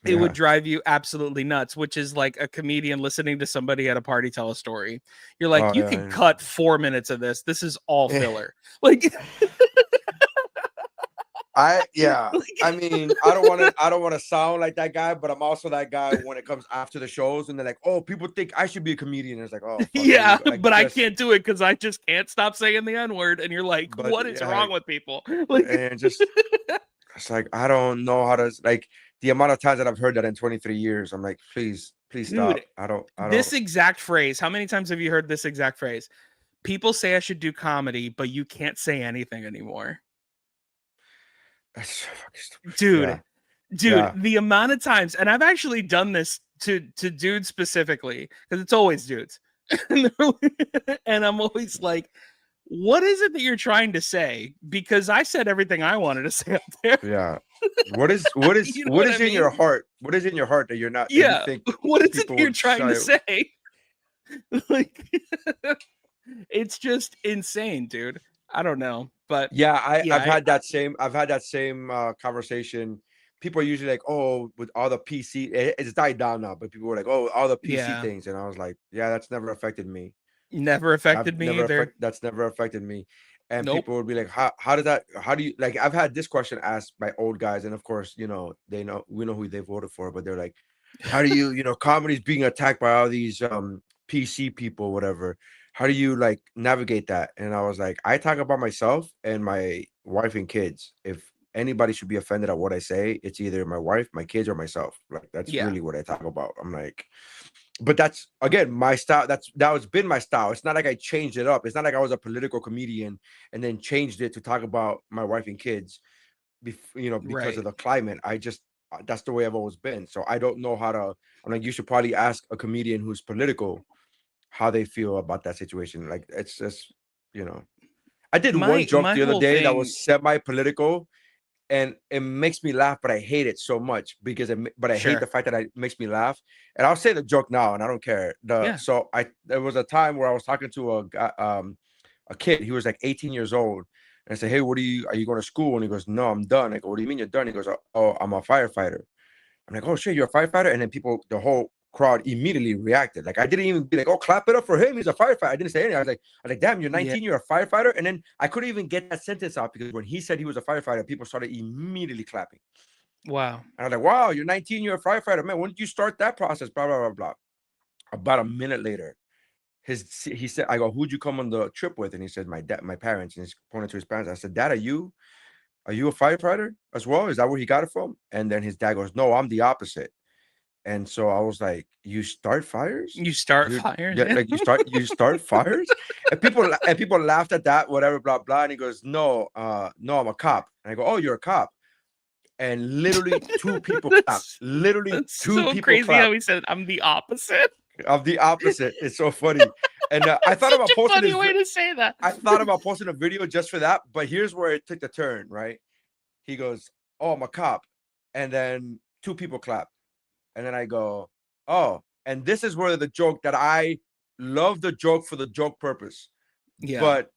it would drive you absolutely nuts, which is like a comedian listening to somebody at a party tell a story. You're like, you can cut 4 minutes of this. This is all filler. Like, I mean, I don't want to sound like that guy, but I'm also that guy when it comes after the shows and they're like, oh, people think I should be a comedian. And it's like, oh, fuck like, but I can't do it because I just can't stop saying the N-word. And you're like, what is wrong with people? Like, and just, it's like, I don't know how to, like, the amount of times that I've heard that in 23 years, I'm like, please stop. I don't. This exact phrase, how many times have you heard this exact phrase? People say I should do comedy, but you can't say anything anymore. That's so fucking stupid. Dude, the amount of times, and I've actually done this to dudes specifically, because it's always dudes. And I'm always like, what is it that you're trying to say? Because I said everything I wanted to say up there. Yeah. What is in your heart? What is in your heart that you're not? Yeah. What is it that you're trying to say? Like, it's just insane, dude. I don't know, but Yeah, yeah, I've had that same conversation. People are usually like, oh, with all the PC, it's died down now, but people were like, oh, all the PC yeah, things, and I was like, yeah, that's never affected me. never affected me either. That's never affected me. And Nope. people would be like, how do you, like, I've had this question asked by old guys, and of course, we know who they voted for, but they're like, how do you, comedy's being attacked by all these PC people, whatever. How do you like navigate that? And I was like, I talk about myself and my wife and kids. If anybody should be offended at what I say, it's either my wife, my kids, or myself. Like, that's Yeah. really what I talk about. I'm like, but that's again my style. That has been my style. It's not like I changed it up. It's not like I was a political comedian and then changed it to talk about my wife and kids, because Right. of the climate. I just that's the way I've always been. So I don't know how to. I'm like, you should probably ask a comedian who's political how they feel about that situation. Like, it's just, I did one joke My the other whole day that thing, was semi-political, and it makes me laugh, but I hate it so much because but I hate sure. the fact that it makes me laugh. And I'll say the joke now, and I don't care. Yeah. So there was a time where I was talking to a kid. He was like 18 years old, and I said, "Hey, are you going to school?" And he goes, "No, I'm done." I go, "What do you mean you're done?" He goes, "Oh, I'm a firefighter." I'm like, "Oh shit, you're a firefighter?" And then the whole crowd immediately reacted. Like, I didn't even be like, "Oh, clap it up for him. He's a firefighter." I didn't say anything. I was like, "Damn, you're 19, you're a firefighter." And then I couldn't even get that sentence out because when he said he was a firefighter, people started immediately clapping. Wow. And I was like, "Wow, you're 19, you're a firefighter, man. When did you start that process?" Blah blah blah blah. About a minute later, he said, "I go, who'd you come on the trip with?" And he said, "My dad, my parents." And he's pointing to his parents. I said, "Dad, are you a firefighter as well? Is that where he got it from?" And then his dad goes, "No, I'm the opposite." And so I was like, "You start fires? You start You fires. Yeah, like you start fires?" And people laughed at that, whatever, blah blah. And he goes, "No, no, I'm a cop." And I go, "Oh, you're a cop?" And literally two people clapped. Literally That's two so people crazy how clapped. he said I'm the opposite. Of the opposite. It's so funny. And I thought about Such a posting funny this. way to say that. I thought about posting a video just for that, but here's where it took the turn. Right? He goes, "Oh, I'm a cop," and then two people clap. And then I go, "Oh," and this is where the joke that I love the joke for the joke purpose. Yeah. But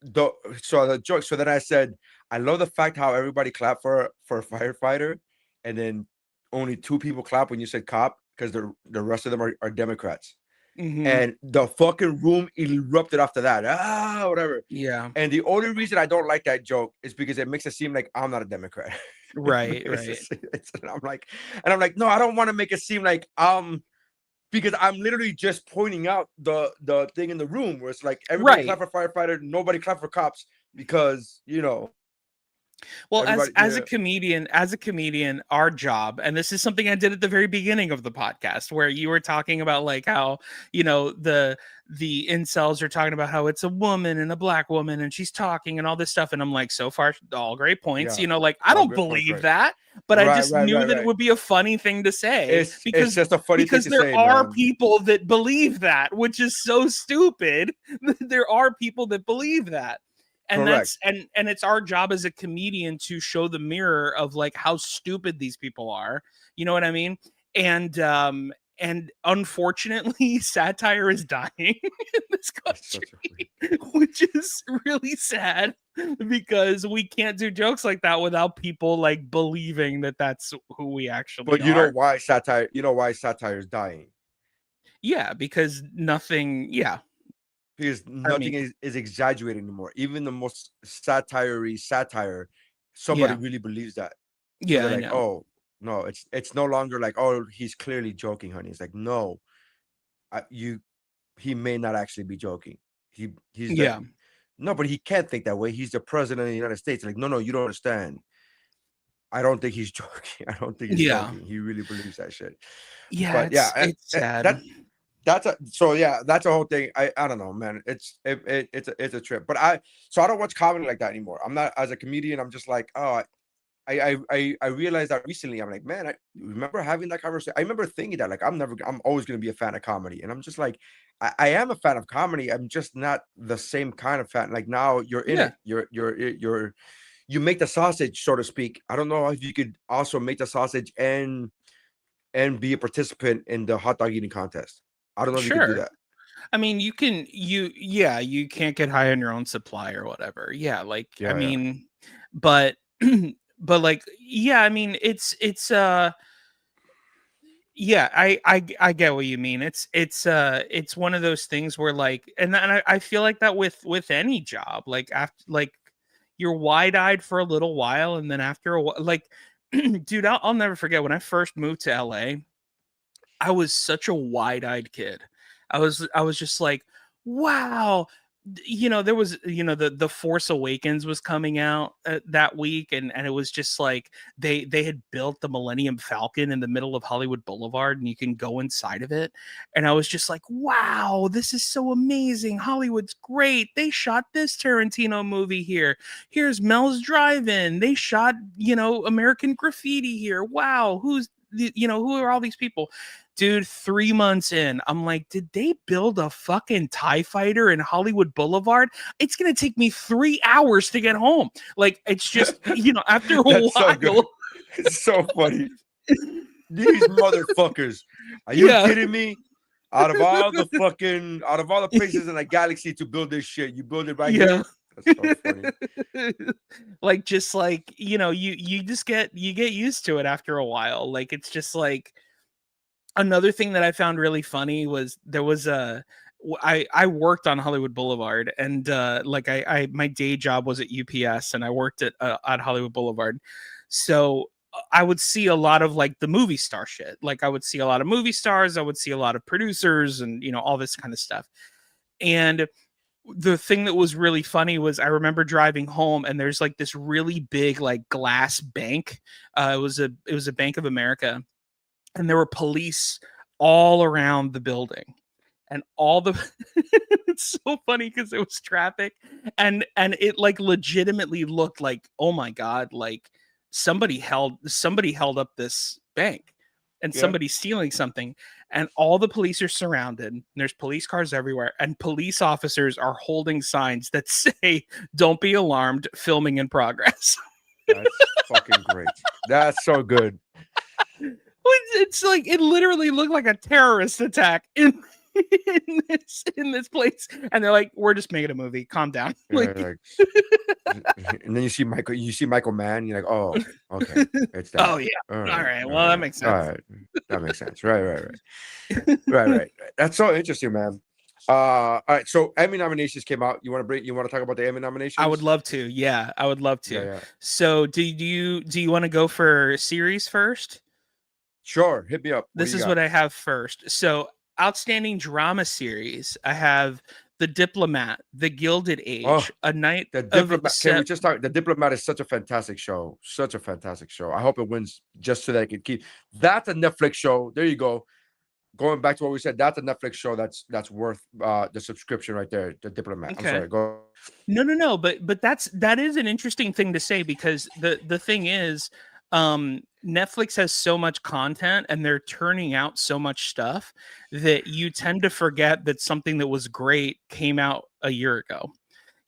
the joke, so then I said, I love the fact how everybody clapped for a firefighter, and then only two people clap when you said cop because the rest of them are Democrats. Mhm. And the fucking room erupted after that. Whatever. Yeah. And the only reason I don't like that joke is because it makes it seem like I'm not a Democrat. Right. And I'm like, no, I don't want to make it seem like because I'm literally just pointing out the thing in the room where it's like everybody clap for firefighter, nobody clap for cops because Well, as everybody- as a comedian, our job, and this is something I did at the very beginning of the podcast, where you were talking about like how the incels are talking about how it's a woman and a black woman and she's talking and all this stuff, and I'm like, so far, all great points. Yeah, Like I all don't great points, believe right. that, but I just knew that right. it would be a funny thing to say It's just a funny thing to there say, are man. people that believe that, which is so stupid. There are people that believe that. And Correct. that's and it's our job as a comedian to show the mirror of like how stupid these people are. You know what I mean? And unfortunately, satire is dying in this country, which is really sad because we can't do jokes like that without people like believing that that's who we actually But are. you know why satire is dying? Yeah, because nothing. Yeah, because nothing is exaggerated anymore. Even the most satire, somebody really believes that. So Yeah, they're I like, know. "Oh no, it's no longer like, oh, he's clearly joking, honey." It's like, no, he may not actually be joking. No, but he can't think that way. He's the president of the United States. Like, no, you don't understand. I don't think he's joking. I don't think he's joking. He really believes that shit. Yeah, But it's sad. That's a whole thing. I don't know, man. It's a trip. But I don't watch comedy like that anymore. I'm not, as a comedian, I'm just like, oh, I realized that recently. I'm like, man, I remember having that conversation. I remember thinking that like I'm always gonna be a fan of comedy. And I'm just like, I am a fan of comedy. I'm just not the same kind of fan. Like now you're in it. You make the sausage, so to speak. I don't know if you could also make the sausage and be a participant in the hot dog eating contest. I don't know if you could do that. I mean, you can't get high on your own supply or whatever. Yeah, like I Yeah, yeah. mean, but but like yeah, I mean, it's yeah, I get what you mean. It's one of those things where like and I feel like that with any job. Like after like you're wide-eyed for a little while and then after a while like dude, I'll never forget when I first moved to LA. I was such a wide-eyed kid. I was just like, "Wow." There was, the Force Awakens was coming out that week, and it was just like they had built the Millennium Falcon in the middle of Hollywood Boulevard, and you can go inside of it. And I was just like, "Wow, this is so amazing. Hollywood's great. They shot this Tarantino movie here. Here's Mel's Drive-In. They shot, American Graffiti here. Wow, who are all these people?" Dude, 3 months in, I'm like, did they build a fucking TIE fighter in Hollywood Boulevard? It's gonna take me 3 hours to get home. Like, it's just, after a That's so while. good. It's so funny. These motherfuckers. Are you Yeah. kidding me? Out of all the places in the galaxy to build this shit, you build it right Yeah. here. That's so funny. Like, just like, you just you get used to it after a while. Like, it's just like another thing that I found really funny was there was I worked on Hollywood Boulevard, and like I my day job was at UPS, and I worked at Hollywood Boulevard. So I would see a lot of like the movie star shit. Like I would see a lot of movie stars, I would see a lot of producers, and all this kind of stuff. And the thing that was really funny was I remember driving home, and there's like this really big like glass bank. It was a Bank of America, and there were police all around the building, and all the it's so funny because it was traffic, and it like legitimately looked like, oh my god, like somebody held up this bank, and Yeah. somebody's stealing something, and all the police are surrounded, and there's police cars everywhere, and police officers are holding signs that say, "Don't be alarmed, filming in progress." That's fucking great. That's so good. It's like it literally looked like a terrorist attack in this place, and they're like, "We're just making a movie. Calm down." Like, And then you see Michael Mann, you're like, oh, okay, it's that. oh yeah, all right. Well, that makes sense. All right, that makes sense. Right. That's so interesting, man. All right, so Emmy nominations came out. You want to talk about the Emmy nominations? I would love to. Yeah, I would love to. Yeah. So, do you want to go for series first? Sure, hit me up. This is what I have first. So, outstanding drama series. I have The Diplomat, The Gilded Age, A Night The of Diplomat. Can we just talk? The Diplomat is such a fantastic show. Such a fantastic show. I hope it wins just so that it can keep. That's a Netflix show. There you go. Going back to what we said, that's a Netflix show that's worth the subscription right there. The Diplomat. Okay. I'm sorry. Go. No. But that is an interesting thing to say, because the thing is, Netflix has so much content, and they're turning out so much stuff that you tend to forget that something that was great came out a year ago.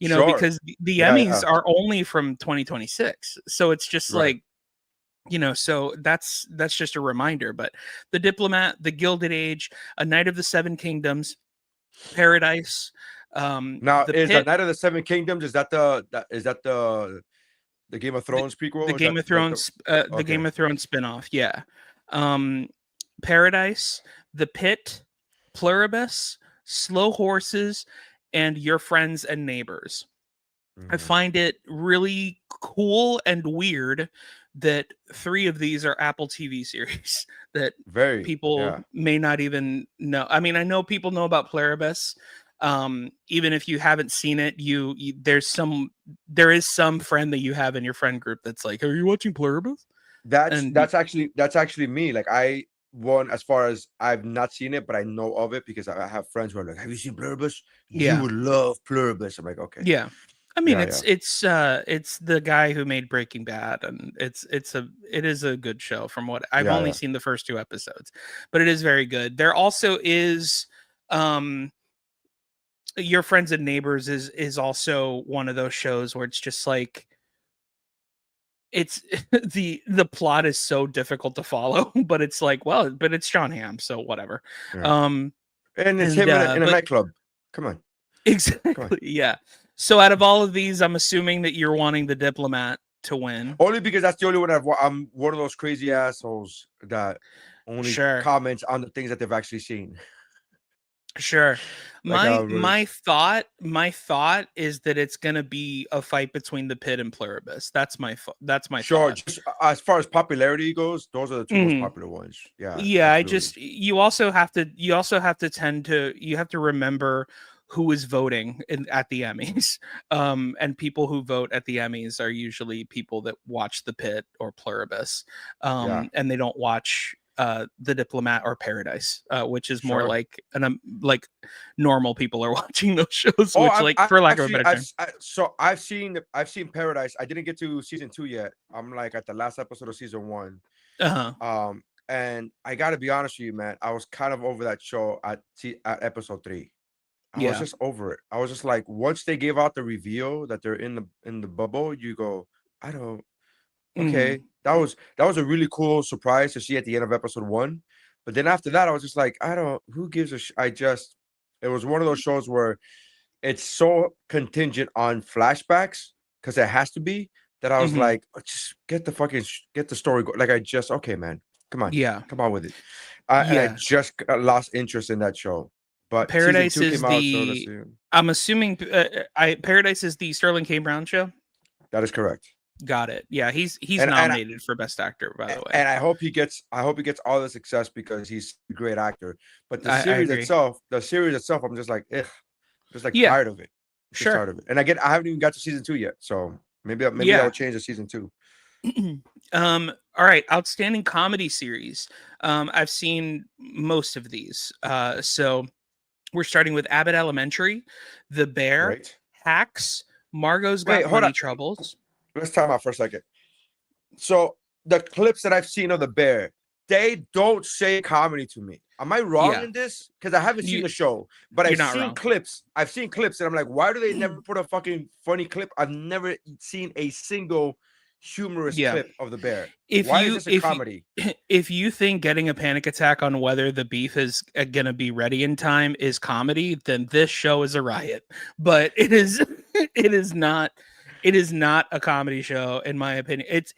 Sure. Because the Emmys are only from 2026. So it's just Right. like, so that's just a reminder. But The Diplomat, The Gilded Age, A Night of the Seven Kingdoms, Paradise. Now, The is Pit, the Night of the Seven Kingdoms? Is that the Game of Thrones prequel? the Is Game that- of Thrones, the Game of Thrones spinoff. Yeah. Paradise, The Pit, Pluribus, Slow Horses, and Your Friends and Neighbors. I Mhm. find it really cool and weird that 3 of these are Apple TV series that Very people yeah. may not even know. I mean, I know people know about Pluribus. Even if you haven't seen it, there is some friend that you have in your friend group that's like, "Are you watching Pluribus?" That's actually me. Like as far as I've not seen it, but I know of it because I have friends who are like, "Have you seen Pluribus? Yeah. You would love Pluribus." I'm like, okay. Yeah. I mean, Yeah, it's the guy who made Breaking Bad, and it is a good show from what I've Yeah, only yeah. seen the first 2 episodes, but it is very good. There also is Your Friends and Neighbors is also one of those shows where it's just like it's the plot is so difficult to follow, but it's like, well, but it's John Hamm, so whatever. Yeah. And it's And him in a but nightclub. Come on. exactly, yeah. So out of all of these, I'm assuming that you're wanting the diplomat to win. Only because that's the only one I'm one of those crazy assholes that only Sure. comments on the things that they've actually seen. Sure. Like My how my thought my thought is that it's going to be a fight between the Pit and Pluribus. That's my sure, thought. just as far as popularity goes, those are the two most Mhm. popular ones. Yeah, Yeah, absolutely. you also have to you have to remember who is voting at the Emmys. And people who vote at the Emmys are usually people that watch the Pit or Pluribus. Yeah, And they don't watch the Diplomat or Paradise, which is more sure. like normal people are watching those shows, Oh, which, like, for lack of a actually, better term. so I've seen Paradise. I didn't get to season 2 yet. I'm like at the last episode of season 1. Uh-huh. And I got to be honest with you, man. I was kind of over that show at episode 3. I was Yeah. just over it. I was just like, once they gave out the reveal that they're in the bubble, you go, I don't. Okay, Mhm. that was a really cool surprise to see at the end of episode 1. But then after that, I was just like, I don't. Who gives a? It was one of those shows where it's so contingent on flashbacks because it has to be that I was Mhm. like, just get the story go. Like okay, man, Yeah. come on with it. And I Yeah. just lost interest in that show. But season Paradise 2 is came out, so let's the see. I'm assuming Paradise is the Sterling K. Brown show. That is correct. Got it. Yeah, he's And nominated for Best Actor, by the way. and I hope he gets all the success because he's a great actor. But I agree. the series itself, I'm just like, ugh, just like Yeah, tired of it. Just sure. tired of it. And I haven't even got to season 2 yet. So maybe Yeah. I'll change to season 2. All right, outstanding comedy series. I've seen most of these. So we're starting with Abbott Elementary, The Bear, Right. Hacks, Margot's Wait, Got hold Money on. Troubles. Let's time out for a second. So the clips that I've seen of the bear, they don't say comedy to me. Am I wrong Yeah. in this? Because I haven't seen You- the show, but you're I've not seen wrong. clips. I've seen clips, and I'm like, why do they never put a fucking funny clip? I've never seen a single humorous Yeah. clip of the bear. If Why you is this a comedy? if you think getting a panic attack on whether the beef is going to be ready in time is comedy, then this show is a riot. But it is it is not a comedy show, in my opinion. It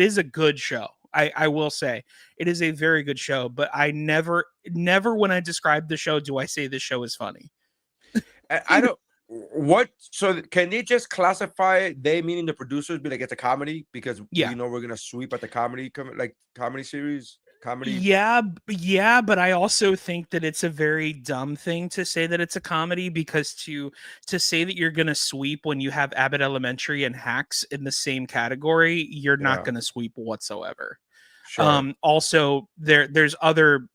is a good show. I will say it is a very good show, but I never when I describe the show do I say this show is funny. I don't. What? So can they just classify they meaning the producers be like it's a comedy because Yeah. we know we're gonna sweep at the comedy comedy series comedy? Yeah, but I also think that it's a very dumb thing to say that it's a comedy, because to say that you're going to sweep when you have Abbott Elementary and Hacks in the same category, you're not Yeah. going to sweep whatsoever. Sure. Also there's other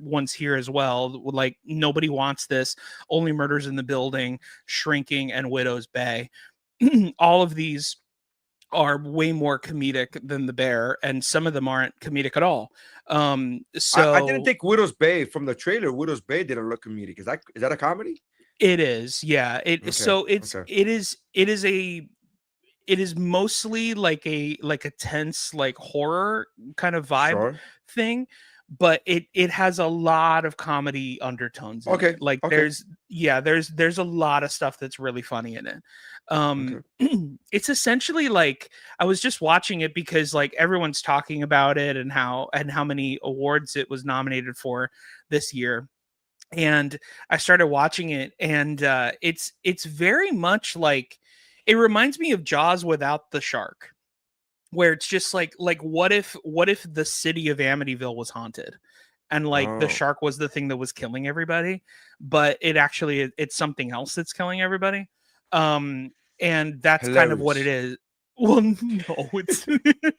ones here as well, like Nobody Wants This, Only Murders in the Building, Shrinking, and Widow's Bay. All of these are way more comedic than The Bear, and some of them aren't comedic at all. I didn't think Widow's Bay from the trailer. Widow's Bay didn't look comedic. Is that a comedy? It is, yeah. Okay. It is mostly like a tense, like, horror kind of vibe Sure. thing, but it has a lot of comedy undertones in Okay, it. Like, okay. there's a lot of stuff that's really funny in it. It's essentially like, I was just watching it because, like, everyone's talking about it and how many awards it was nominated for this year. And I started watching it, and it's very much like, it reminds me of Jaws without the shark, where it's just like what if the city of Amityville was haunted, and, like, the Oh. shark was the thing that was killing everybody, but it's something else that's killing everybody. And that's kind of what it Hilarious. is. Well, no, it's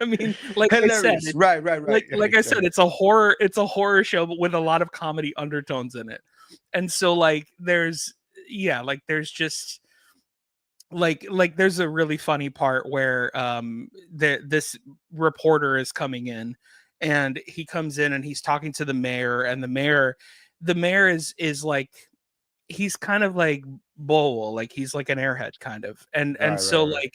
I mean, like I said, Hilarious. Right. like I said, it's a horror show, but with a lot of comedy undertones in it. And so, like, there's just there's a really funny part where this reporter is coming in, and he comes in and he's talking to the mayor, and the mayor is like, he's kind of like Bowl, like he's like an airhead kind of, and so Right. like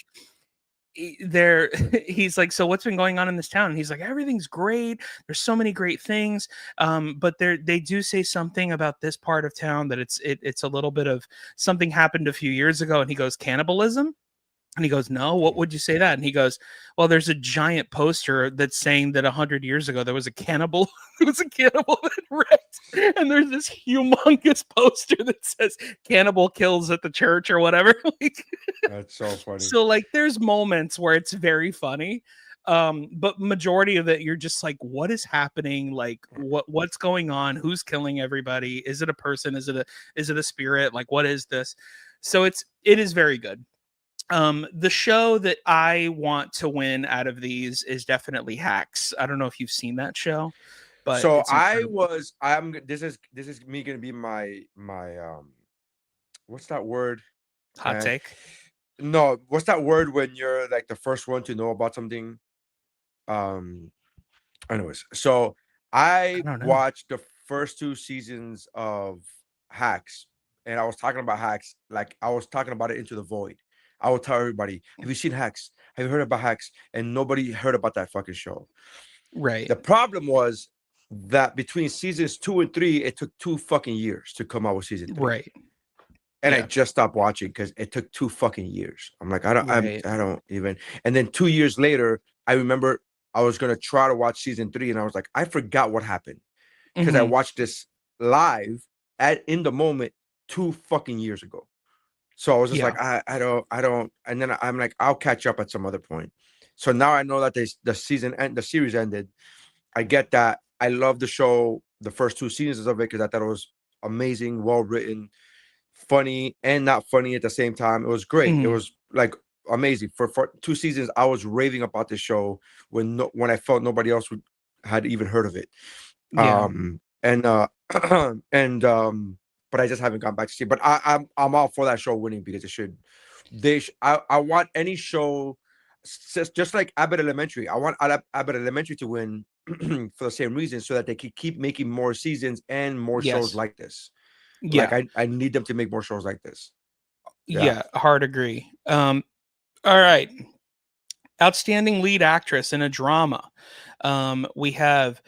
there he's like, so what's been going on in this town? And he's like, everything's great, there's so many great things, but they do say something about this part of town that it's a little bit of something happened a few years ago. And he goes, cannibalism. And he goes, no, what would you say that? And he goes, well, there's a giant poster that's saying that 100 years ago there was a cannibal. There was a cannibal that wrecked. And there's this humongous poster that says cannibal kills at the church or whatever. Like, That's so funny. so like there's moments where it's very funny. But majority of it, you're just like, what is happening? Like what's going on? Who's killing everybody? Is it a person? Is it a spirit? Like, what is this? So it is very good. The show that I want to win out of these is definitely Hacks. I don't know if you've seen that show, but So it's incredible. this is me gonna be my what's that word? Hot Man. take. No, what's that word when you're like the first one to know about something? Anyways, so I don't know. watched the first 2 seasons of Hacks, and I was talking about Hacks like I was talking about it into the void. I would tell everybody, have you seen Hacks? Have you heard about Hacks? And nobody heard about that fucking show. Right. The problem was that between seasons 2 and 3, it took 2 fucking years to come out with season 3. Right. And Yeah. I just stopped watching because it took 2 fucking years. I'm like, I Right. don't even. And then 2 years later, I remember I was gonna try to watch season 3, and I was like, I forgot what happened because I Mhm. watched this live in the moment 2 fucking years ago. So I was just Yeah. like, I don't. And then I'm like, I'll catch up at some other point. So now I know that the series ended. I get that. I love the show, the first 2 seasons of it, because I thought it was amazing, well written, funny and not funny at the same time. It was great. It Mhm. was like amazing. For 2 seasons, I was raving about this show when I felt nobody else had even heard of it. Yeah. And but I just haven't gone back to see. But I'm all for that show winning because it should. I want any show, just like Abbott Elementary. I want Abbott Elementary to win for the same reason, so that they can keep making more seasons and more shows Yes. like this. Yeah. Like I need them to make more shows like this. Yeah. Hard agree. All right. Outstanding lead actress in a drama. We have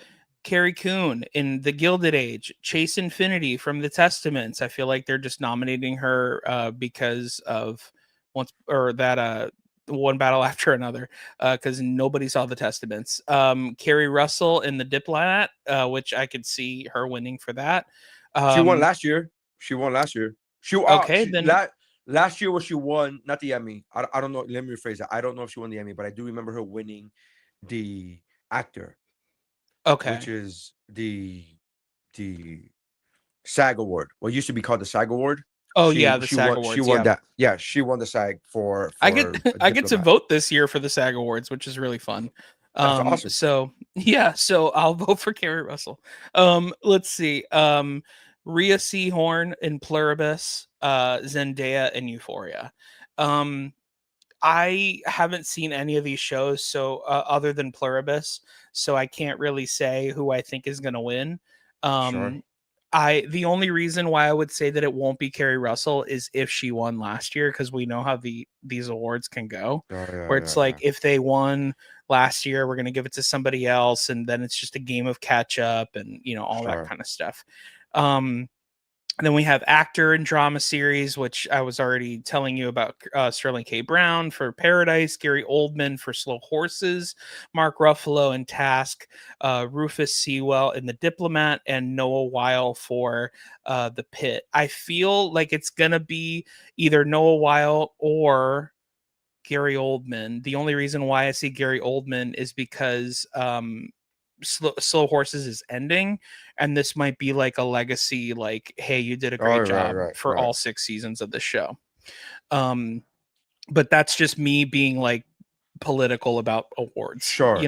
Carrie Coon in The Gilded Age, Chase Infinity from The Testaments. I feel like they're just nominating her because of one battle after another, because nobody saw The Testaments. Carrie Russell in The Diplomat, which I could see her winning for that. She won last year. Okay, then Last year was she won, not the Emmy. I don't know. Let me rephrase that. I don't know if she won the Emmy, but I do remember her winning the actor, okay. which is the SAG award. What used to be called the SAG award. Oh she, yeah, the she SAG won. Awards. She won Yeah. that. Yeah, she won the SAG for I get to Diplomat. vote this year for the SAG Awards, which is really fun. That's awesome. So yeah, so I'll vote for Carrie Russell. Let's see. Rhea Seehorn in Pluribus, Zendaya in Euphoria. I haven't seen any of these shows, so other than Pluribus, so I can't really say who I think is going to win. Sure. The only reason why I would say that it won't be Carrie Russell is if she won last year, because we know how these awards can go, where it's like if they won last year, we're going to give it to somebody else, and then it's just a game of catch up and all that kind of stuff. And then we have actor and drama series, which I was already telling you about. Sterling K. Brown for Paradise, Gary Oldman for Slow Horses, Mark Ruffalo in Task, Rufus Sewell in The Diplomat, and Noah Weil for The Pit. I feel like it's going to be either Noah Weil or Gary Oldman. The only reason why I see Gary Oldman is because Slow Horses is ending, and this might be like a legacy, like, hey, you did a great job for all 6 seasons of the show. But that's just me being like political about awards. Sure.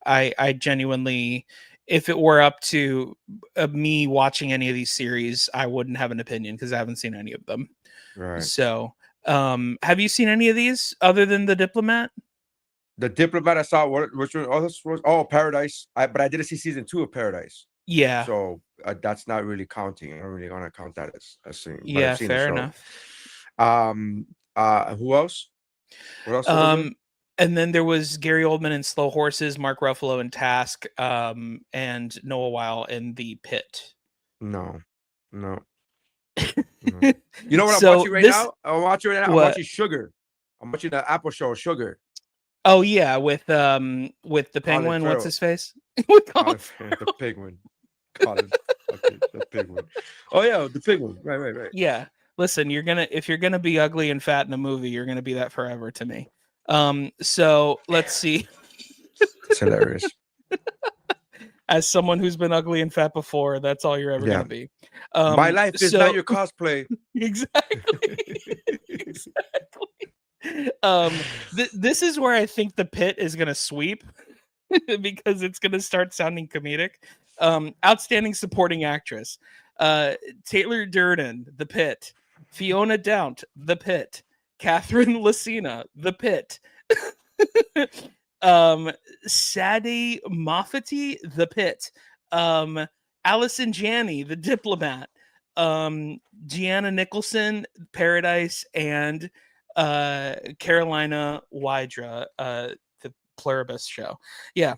I genuinely, if it were up to me watching any of these series, I wouldn't have an opinion because I haven't seen any of them. Right. So have you seen any of these other than The Diplomat? The Diplomat, I saw which one? Oh, this was Paradise. But I didn't see season 2 of Paradise. Yeah. So that's not really counting. I'm really gonna count that as seeing. Yeah, fair enough. Who else? What else? And then there was Gary Oldman in Slow Horses, Mark Ruffalo in Task, and Noah Weil in The Pit. No. No. You know what I'm So watching right this- now? I'm watching right now. I'm what? watching Sugar. I'm watching the Apple show Sugar. Oh yeah, with the penguin. What's Farrell. his face? With Colin The penguin. Colin. Okay, the penguin. Oh yeah, the penguin. Right. Yeah. Listen, if you're gonna be ugly and fat in a movie, you're gonna be that forever to me. So let's see. It's hilarious. As someone who's been ugly and fat before, that's all you're ever Yeah. gonna be. My life is not your cosplay. Exactly. Exactly. This is where I think The Pit is gonna sweep because it's gonna start sounding comedic. Outstanding supporting actress. Taylor Durden, The Pit. Fiona Dount, The Pit. Catherine Lucina, The Pit. Sadie Moffati, The Pit. Allison Janney, The Diplomat. Gianna Nicholson, Paradise, and Carolina Wydra, the Pluribus show. Yeah.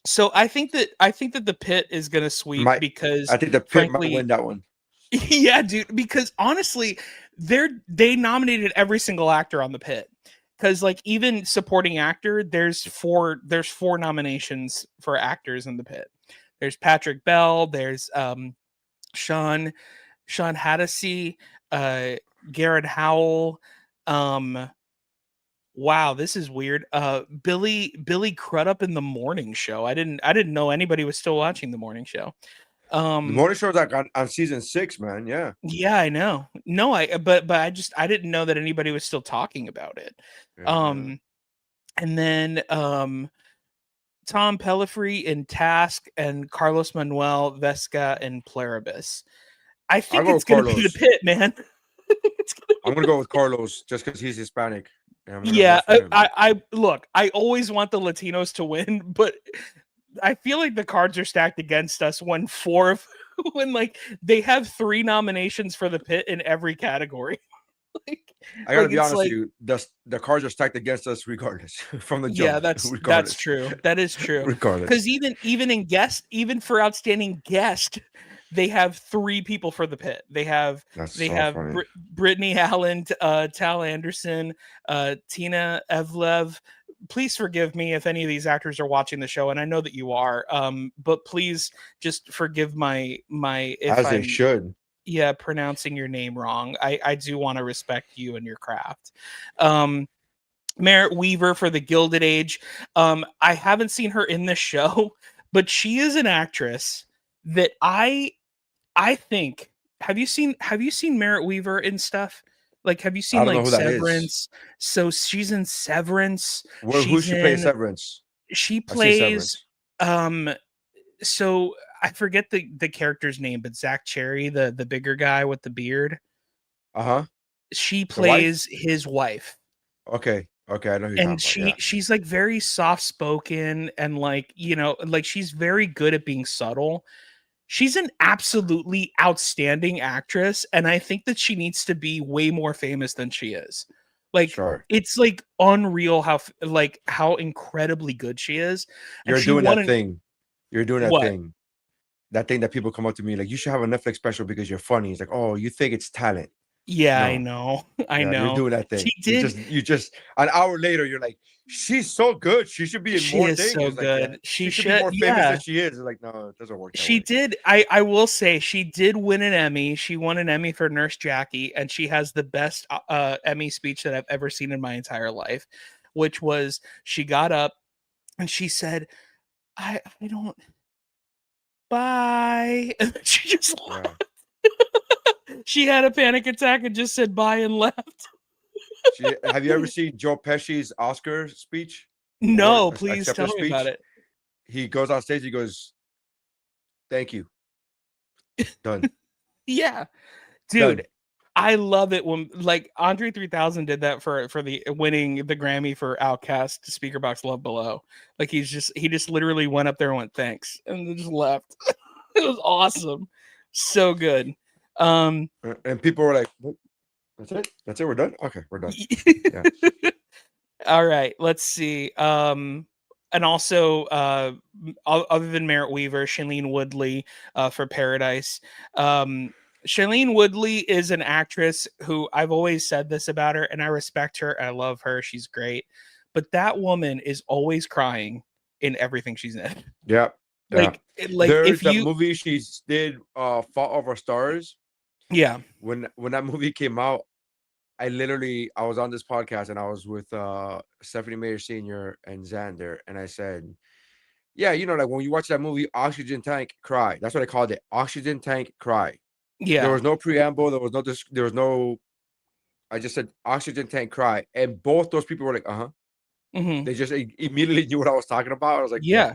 So I think that The Pit is gonna sweep because I think The Pit might win that one. Yeah, dude. Because honestly, they nominated every single actor on The Pit. Because like even supporting actor, there's four nominations for actors in The Pit. There's Patrick Bell. There's Sean Hattasey, Garrett Howell. Wow, this is weird. Billy Crudup in The Morning Show. I didn't know anybody was still watching The Morning Show. The Morning Show's like on season 6, man. Yeah. Yeah, I know. No, but I didn't know that anybody was still talking about it. Yeah. And then Tom Pellephrey in Task and Carlos Manuel Vesca in Pluribus. I think it's going to be The Pit, man. I'm going to go with Carlos just because he's Hispanic. Yeah, I look, I always want the Latinos to win, but I feel like the cards are stacked against us when like they have 3 nominations for The Pit in every category. I gotta be honest with you, the cards are stacked against us regardless from the jump. Yeah, that's true. That is true. Regardless, because even for outstanding guest, they have 3 people for The Pit. They have Brittany Allen, Tal Anderson, Tina Evlev. Please forgive me if any of these actors are watching the show, and I know that you are. But please just forgive my as they should. Yeah, pronouncing your name wrong. I do want to respect you and your craft. Merritt Weaver for The Gilded Age. I haven't seen her in this show, but she is an actress that I think. Have you seen Merritt Weaver in stuff? Like, have you seen like Severance? So she's in Severance. Who she plays Severance? She plays so I forget the character's name, but Zach Cherry, the bigger guy with the beard. She plays his wife. Okay, I know who you're and talking about, she's like very soft spoken and like like she's very good at being subtle. She's an absolutely outstanding actress, and I think that she needs to be way more famous than she is. Like, it's like unreal how incredibly good she is. You're doing that thing. You're doing that thing. That thing that people come up to me like, you should have a Netflix special because you're funny. It's like, oh, you think it's talent. Yeah, No. I know. I know. You're doing that thing. She did. You just an hour later, you're like, she's so good. She should be in more things. She is so good. Like, she should be more famous than she is. It's like, no, it doesn't work. She did. I will say she did win an Emmy. She won an Emmy for Nurse Jackie, and she has the best Emmy speech that I've ever seen in my entire life, which was she got up and she said, I don't. Bye. And she just left. She had a panic attack and just said bye and left. Have you ever seen Joe Pesci's Oscar speech? No, please tell me about it. He goes on stage, he goes, thank you. Done. Yeah. Dude, done. I love it when like Andre 3000 did that for the winning the Grammy for Outkast Speaker Box Love Below. Like he just literally went up there and went thanks and then just left. It was awesome. So good. And people were like, that's it, we're done. Okay, we're done. Yeah. All right, let's see. And also, other than Merritt Weaver, Shailene Woodley for Paradise. Shailene Woodley is an actress who I've always said this about her, and I respect her. I love her. She's great. But that woman is always crying in everything she's in. Yeah. Yeah. Like There's if that you, movie she did, Fault of Our Stars. yeah, When that movie came out, I was on this podcast and I was with Stephanie Meyer Sr. and Xander, and I said, yeah, like when you watch that movie, Oxygen Tank Cry. That's what I called it. Oxygen Tank Cry. There yeah, was no preamble. There was no. I just said Oxygen Tank Cry, and both those people were like, uh huh. hmm, They just immediately knew what I was talking about. I was like, yeah, yeah.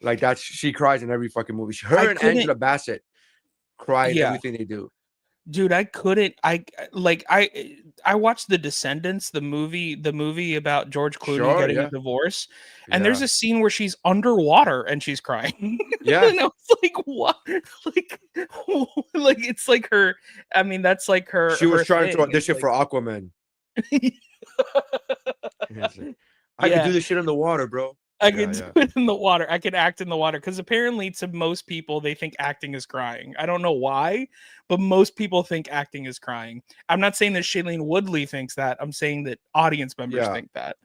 like that's she cries in every fucking movie. I Her and couldn't, Angela Bassett cry in yeah. everything they do. Dude, I couldn't. I watched The Descendants, the movie about George Clooney Sure, getting a yeah, divorce, and there's yeah, a scene where she's underwater and she's crying. yeah. And I was like, "What?" Like, like it's like her. I mean, that's like She her was trying to thing. It's audition for Aquaman. like, It's like, I could yeah. do this shit in the water, bro. I Yeah, could do yeah, it in the water. I could act in the water because apparently, to most people, they think acting is crying. I don't know why, but most people think acting is crying. I'm not saying that Shailene Woodley thinks that. I'm saying that audience members yeah. think that.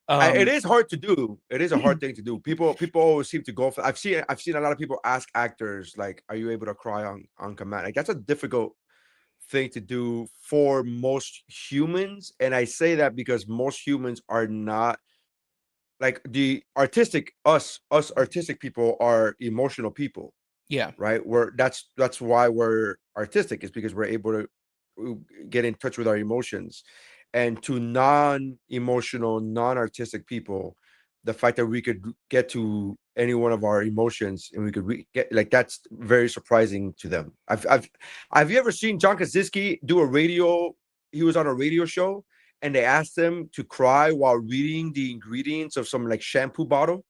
It Um, is hard to do. It is a hard thing to do. People always seem to go for. I've seen a lot of people ask actors like, "Are you able to cry on command?" Like that's a difficult thing to do for most humans, and I say that because most humans are not like the artistic us artistic people are emotional people, yeah, right? That's why we're artistic, is because we're able to get in touch with our emotions. And to non-emotional, non-artistic people, the fact that we could get to any one of our emotions and we could get like, that's very surprising to them. Have you ever seen John Krasinski do a radio? He was on a radio show and they asked him to cry while reading the ingredients of some like shampoo bottle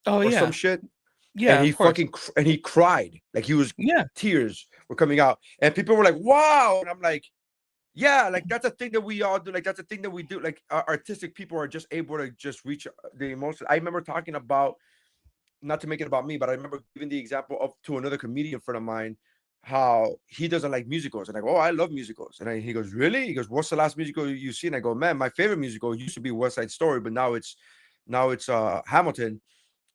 oh or some yeah, shit, and yeah, he of course, he cried, like he was, yeah, tears were coming out, and people were like, wow. And I'm like, yeah, like that's a thing that we all do, like that's a thing that we do, like artistic people are just able to just reach the emotion. I remember talking about, not to make it about me, but I remember giving the example of to another comedian friend of mine how he doesn't like musicals, and I go, oh, I love musicals, and he goes, really? He goes, what's the last musical you've seen? I go, man, my favorite musical used to be West Side Story, but now it's Hamilton.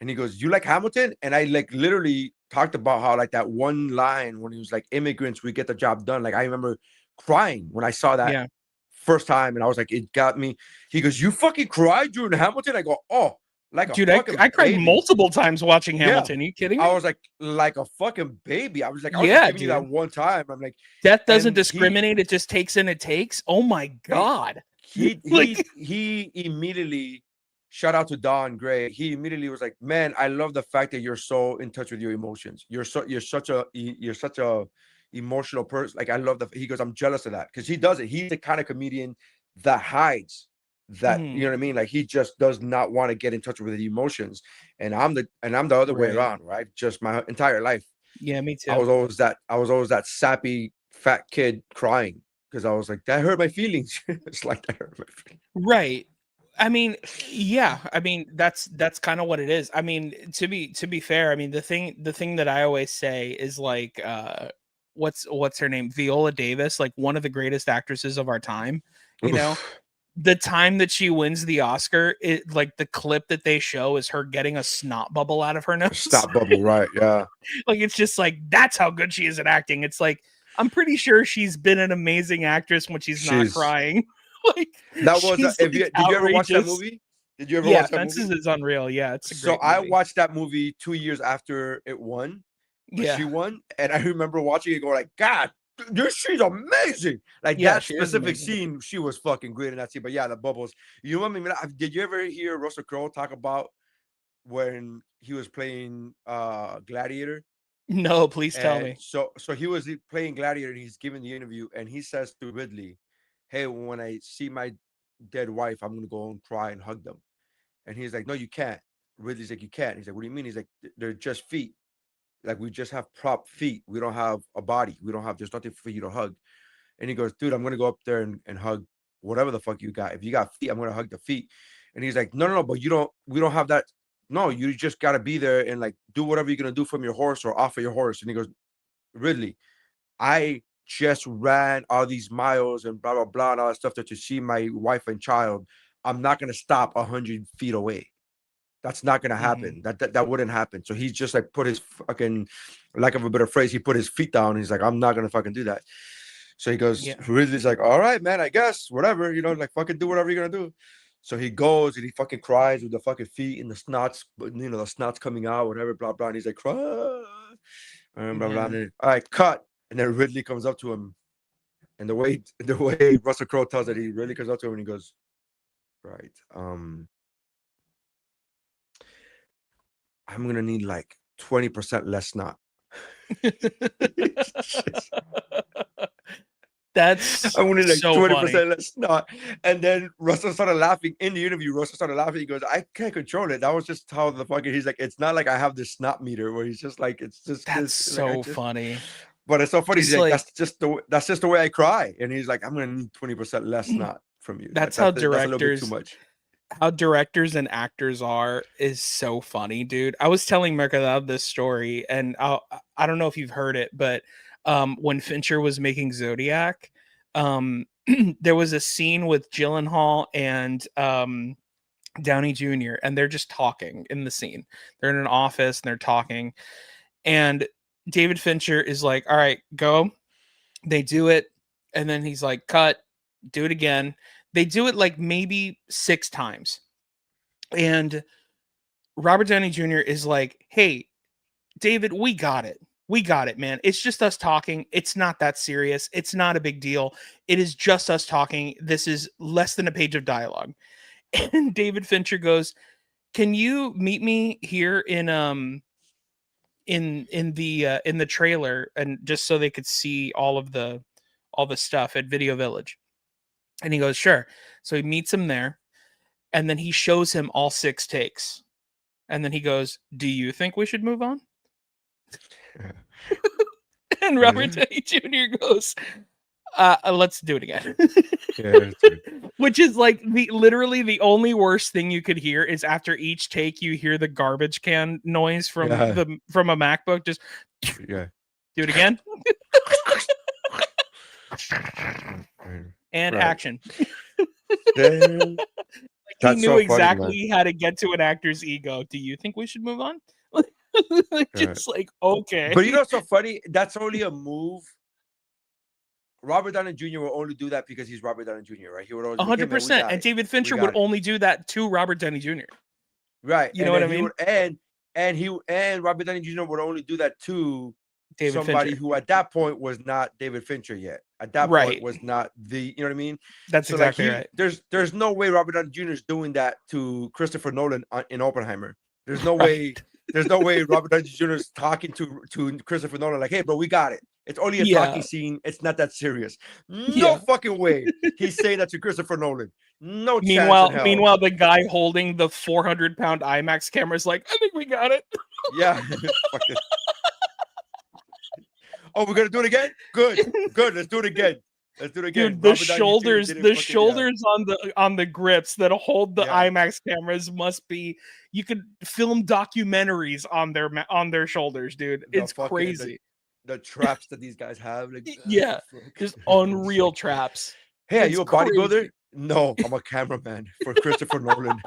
And he goes, you like Hamilton? And I like literally talked about how like that one line when he was like, immigrants, we get the job done. Like I remember crying when I saw that yeah. first time, and I was like, it got me. He goes, you fucking cried during Hamilton? I go, oh, like a Dude, fucking I cried baby. multiple times watching Yeah. Hamilton. Are you kidding I me? was like a fucking baby. I was like, I was just Yeah, giving you that dude. one time. I'm like, Death doesn't and he discriminate. It just takes and it takes. Oh my god. Like, he immediately, shout out to Don Gray. He immediately was like, man, I love the fact that you're so in touch with your emotions. You're such a emotional person. Like I love he goes, I'm jealous of that, because he does it. He's the kind of comedian that hides that, you mhm, know what I mean? Like he just does not want to get in touch with the emotions. And I'm the other way right. around, right? Just my entire life. Yeah, me I too. was always that sappy fat kid crying because I was like, that hurt my feelings. It's like that hurt my feelings. Right. I mean, yeah. I mean, that's kind of what it is. I mean, to be fair, I mean, the thing that I always say is like, what's her name? Viola Davis, like one of the greatest actresses of our time. You know, Oof. the time that she wins the Oscar, it like the clip that they show is her getting a snot bubble out of her nose. Stop bubble, right? Yeah. Like it's just like that's how good she is at acting. It's like I'm pretty sure she's been an amazing actress when she's not She's crying. Like that was she's if like did you ever watch that outrageous. movie? Did you ever Yeah, watch that Fences movie? is unreal. Yeah, it's a So great I movie. watched that movie 2 years after it won, or Yeah, she won, and I remember watching it, go like, God, she's amazing. Like yeah, that she is specific amazing. scene, she was fucking great in that scene. But yeah, the bubbles. You know what I mean? Did you ever hear Russell Crowe talk about when he was playing Gladiator? No, please tell And me. so he was playing Gladiator, and he's giving the interview, and he says to Ridley, hey, when I see my dead wife, I'm gonna go and cry and hug them. And he's like, no, you can't. Ridley's like, you can't. He's like, what do you mean? He's like, they're just feet. Like we just have prop feet. We don't have a body. There's nothing for you to hug. And he goes, dude, I'm gonna go up there and hug whatever the fuck you got. If you got feet, I'm gonna hug the feet. And he's like, no, but we don't have that. No, you just got to be there and like do whatever you're going to do from your horse or off of your horse. And he goes, Ridley, I just ran all these miles and blah, blah, blah, and all that stuff to see my wife and child. I'm not going to stop 100 feet away. That's not going to happen. That wouldn't happen. So he's just like put his fucking, lack of a better phrase, he put his feet down. He's like, I'm not going to fucking do that. So he goes, Ridley's like, all right, man, I guess, whatever, like fucking do whatever you're going to do. So he goes and he fucking cries with the fucking feet and the snots, the snot's coming out, whatever, blah, blah. And he's like, cry. And blah, blah. And then, all right, cut. And then Ridley comes up to him. And the way Russell Crowe tells it, he really comes up to him and he goes, right, I'm gonna need like 20% less snot. That's I'm gonna need like so 20% less snot. And then Russell started laughing in the interview. Russell started laughing. He goes, I can't control it. That was just how the fucking, he's like, it's not like I have this snot meter where he's just like, it's just that's so like, funny. But it's so funny. He's like, that's just the way I cry. And he's like, I'm gonna need 20% less snot from you. That's how directors, that's a little bit too much. How directors and actors are is so funny, dude. I was telling Mercadal this story, and I don't know if you've heard it, but when Fincher was making Zodiac, there was a scene with Gyllenhaal and Downey Jr., and they're just talking in the scene. They're in an office and they're talking, and David Fincher is like, all right, go. They do it, and then he's like, cut, do it again. They do it like maybe 6 times. And Robert Downey Jr. is like, hey, David, we got it. We got it, man. It's just us talking. It's not that serious. It's not a big deal. It is just us talking. This is less than a page of dialogue. And David Fincher goes, can you meet me here in the trailer, and just so they could see all the stuff at Video Village? And he goes, sure. So he meets him there, and then he shows him all 6 takes. And then he goes, do you think we should move on? And Robert Downey Jr. goes, let's do it again. Which is like literally the only worst thing you could hear is after each take, you hear the garbage can noise from a MacBook. Just do it again. And action. He knew exactly how to get to an actor's ego. Do you think we should move on? Just like, okay. But you know what's so funny? That's only a move. Robert Downey Jr. will only do that because he's Robert Downey Jr., right? He would always 100%. And David Fincher would only do that to Robert Downey Jr. Right. You know what I mean? And Robert Downey Jr. would only do that to somebody who at that point was not David Fincher yet. At that point was not you know what I mean? That's so exactly right. There's no way Robert Downey Jr. is doing that to Christopher Nolan in Oppenheimer. There's no way. There's no way Robert Downey Jr. is talking to Christopher Nolan like, hey, bro, we got it. It's only a talking scene. It's not that serious. No fucking way he's saying that to Christopher Nolan. No chance. Meanwhile, the guy holding the 400-pound IMAX camera is like, I think we got it. Yeah. Oh, we're gonna do it again? Good. Let's do it again. Dude, the shoulders on the grips that hold the IMAX cameras must be. You could film documentaries on their shoulders, dude. It's crazy. The traps that these guys have, just unreal traps. Hey, are you a bodybuilder? No, I'm a cameraman for Christopher Nolan.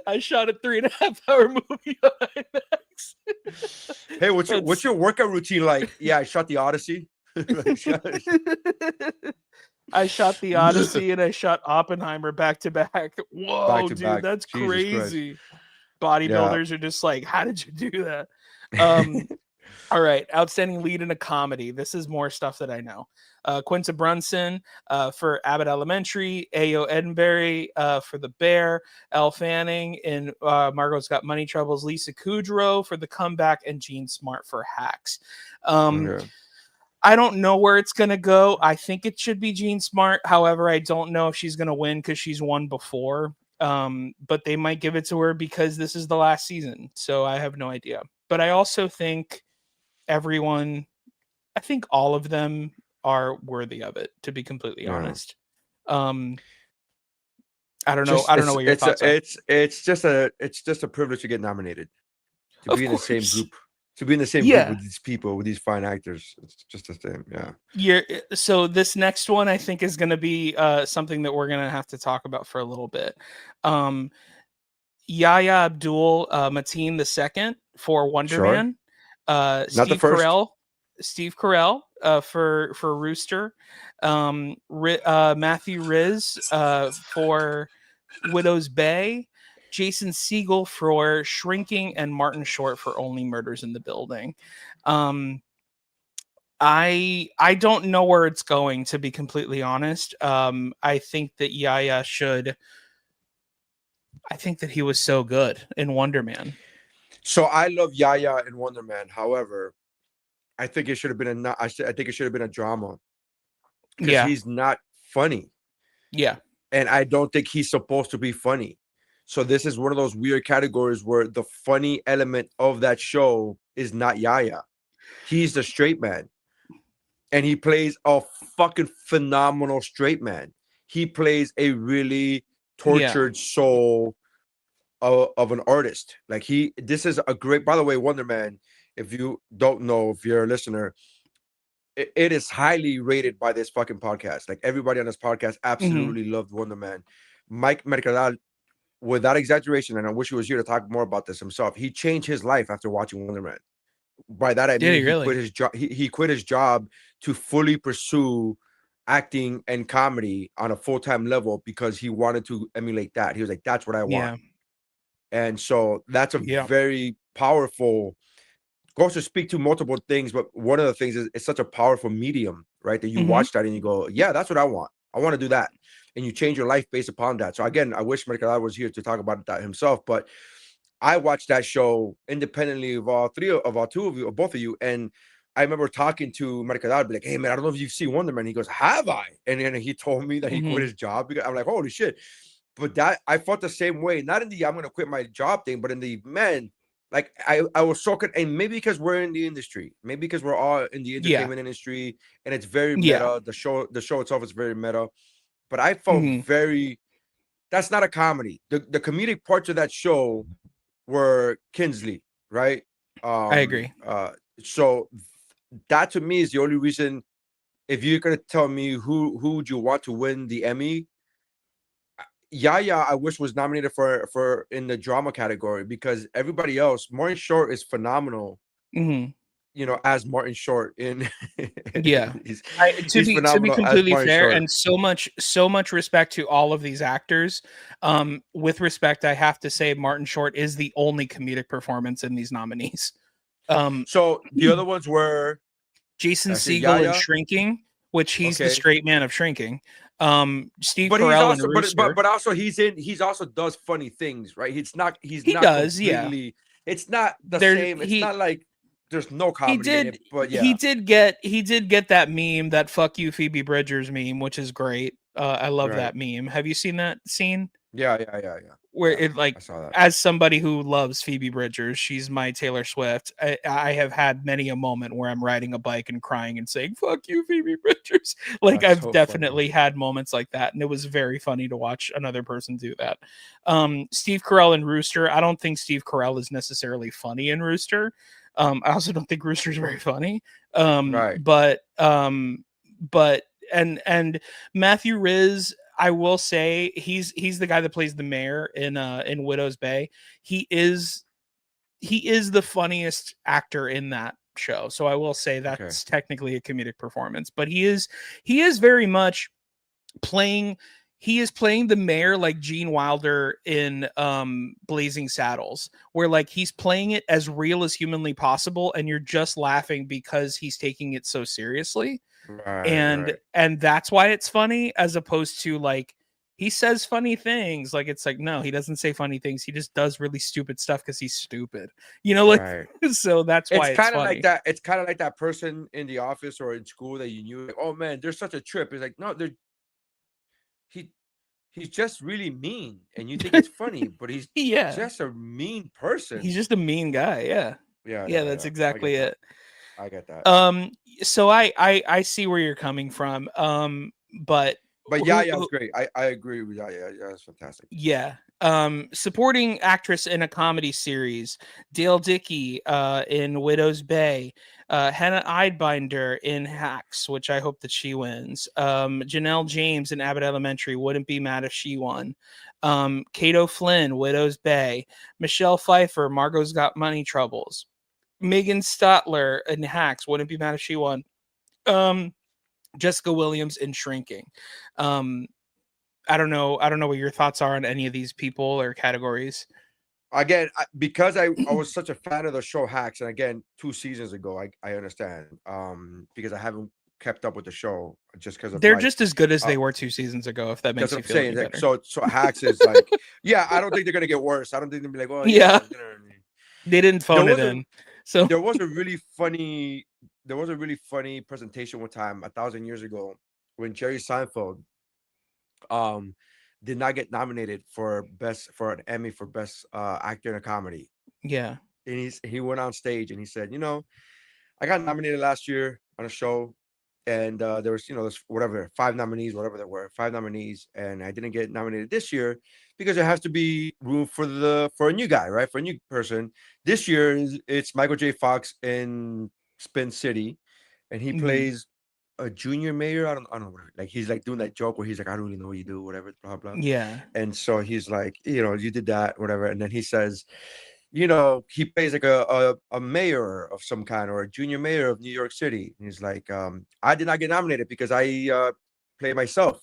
I shot a 3.5-hour movie on IMAX. Hey, what's your workout routine like? Yeah, I shot the Odyssey. I shot the Odyssey and I shot Oppenheimer back to back. Whoa, dude, that's Jesus crazy. Christ. Bodybuilders are just like, how did you do that? All right, outstanding lead in a comedy. This is more stuff that I know. Quinta Brunson for Abbott Elementary, Ayo Edenberry for The Bear, Elle Fanning in Margot's Got Money Troubles, Lisa Kudrow for The Comeback, and Jean Smart for Hacks. I don't know where it's going to go. I think it should be Jean Smart. However, I don't know if she's going to win because she's won before. But they might give it to her because this is the last season. So I have no idea. But I also think I think all of them are worthy of it, to be completely honest. I don't know. I don't know what your thoughts are. It's just a privilege to get nominated, to Of be in the same course. group, with these people, with these fine actors. It's just the same. Yeah. So this next one I think is going to be something that we're going to have to talk about for a little bit. Yahya Abdul Mateen II for Wonder Sure. Man. Not the first. Steve Carell for Rooster. Matthew Riz for Widow's Bay. Jason Segel for Shrinking, and Martin Short for Only Murders in the Building. I don't know where it's going, to be completely honest. I think that Yahya should. I think that he was so good in Wonder Man. So I love Yahya in Wonder Man. However, I think it should have been I think it should have been a drama. Because he's not funny. Yeah. And I don't think he's supposed to be funny. So this is one of those weird categories where the funny element of that show is not Yahya. He's the straight man. And he plays a fucking phenomenal straight man. He plays a really tortured soul of an artist. Like this is a great, by the way, Wonder Man, if you don't know, if you're a listener, it is highly rated by this fucking podcast. Like everybody on this podcast absolutely loved Wonder Man. Mike Mercadal, without exaggeration, and I wish he was here to talk more about this himself, he changed his life after watching Wonder Man. By that I mean he quit his job. He quit his job to fully pursue acting and comedy on a full-time level because he wanted to emulate that. He was like, that's what I want. And so that's a very powerful, goes to speak to multiple things, but one of the things is it's such a powerful medium, right? That you watch that and you go, yeah, that's what I want. I want to do that. And you change your life based upon that. So again, I wish Mercadal was here to talk about that himself, but I watched that show independently of both of you. And I remember talking to Mercadal, be like, hey man, I don't know if you've seen Wonder Man. He goes, have I? And then he told me that he quit his job. Because I'm like, holy shit. But that I felt the same way, not in the I'm gonna quit my job thing, but in the man, like I was so and maybe because we're in the industry, maybe because we're all in the entertainment industry and it's very meta. The show itself is very meta. But I felt that's not a comedy. The comedic parts of that show were Kinsley, right? I agree. So that to me is the only reason. If you're gonna tell me who would you want to win the Emmy, Yahya, I wish was nominated for in the drama category because everybody else, Martin Short is phenomenal. You know, as Martin Short in to be completely fair, and so much respect to all of these actors. With respect, I have to say Martin Short is the only comedic performance in these nominees. So the other ones were Jason Segel in Shrinking, which he's the straight man of Shrinking. Steve Carell and Rooster. But also he's also does funny things, right? It's not it's not the same. It's not like there's no comedy in it, but he did get that meme, that "fuck you Phoebe Bridgers" meme, which is great. I love that meme. Have you seen that scene? Yeah. Where it like, as somebody who loves Phoebe Bridgers, she's my Taylor Swift. I have had many a moment where I'm riding a bike and crying and saying "fuck you Phoebe Bridgers." Like that's I've definitely had moments like that, and it was very funny to watch another person do that. Steve Carell and Rooster. I don't think Steve Carell is necessarily funny in Rooster. I also don't think Rooster's very funny. But Matthew Riz, I will say he's the guy that plays the mayor in Widow's Bay. He is the funniest actor in that show. So I will say that's technically a comedic performance, but he is very much playing the mayor like Gene Wilder in Blazing Saddles, where like he's playing it as real as humanly possible and you're just laughing because he's taking it so seriously. And that's why it's funny, as opposed to like he says funny things. Like it's like, no, he doesn't say funny things. He just does really stupid stuff because he's stupid. You know, like so that's why it's kind of like that. It's kind of like that person in the office or in school that you knew, like, oh man, there's such a trip. It's like, no, he's just really mean, and you think it's funny, but he's just a mean person. He's just a mean guy. Yeah. That's exactly it. I get that. So I see where you're coming from. But But yeah, it's great. I agree with yeah, it's fantastic. Yeah. Supporting actress in a comedy series, Dale Dickey in Widow's Bay, Hannah Eidbinder in Hacks, which I hope that she wins. Janelle James in Abbott Elementary, wouldn't be mad if she won. Kato Flynn, Widow's Bay, Michelle Pfeiffer, Margot's Got Money Troubles. Megan Stotler in Hacks, wouldn't be mad if she won. Jessica Williams in Shrinking. I don't know what your thoughts are on any of these people or categories. Again, because I was such a fan of the show Hacks, and again, 2 seasons ago, I understand. Because I haven't kept up with the show just because they're just as good as they were 2 seasons ago. If that makes you feel any better. So Hacks is like, yeah, I don't think they're gonna get worse. I don't think they'll be like, oh yeah, they didn't phone it in. So there was a really funny presentation one time 1,000 years ago when Jerry Seinfeld did not get nominated for an Emmy for best actor in a comedy. Yeah. And he went on stage and he said, I got nominated last year on a show, and there was, there's 5 nominees, whatever there were, 5 nominees, and I didn't get nominated this year because there has to be room for a new guy, right? For a new person. This year it's Michael J. Fox in Spin City, and he plays a junior mayor. I don't know, like he's like doing that joke where he's like, I don't really know what you do, whatever, blah blah. Yeah. And so he's like, you did that, whatever. And then he says, he plays like a mayor of some kind, or a junior mayor of New York City. And he's like, I did not get nominated because I play myself.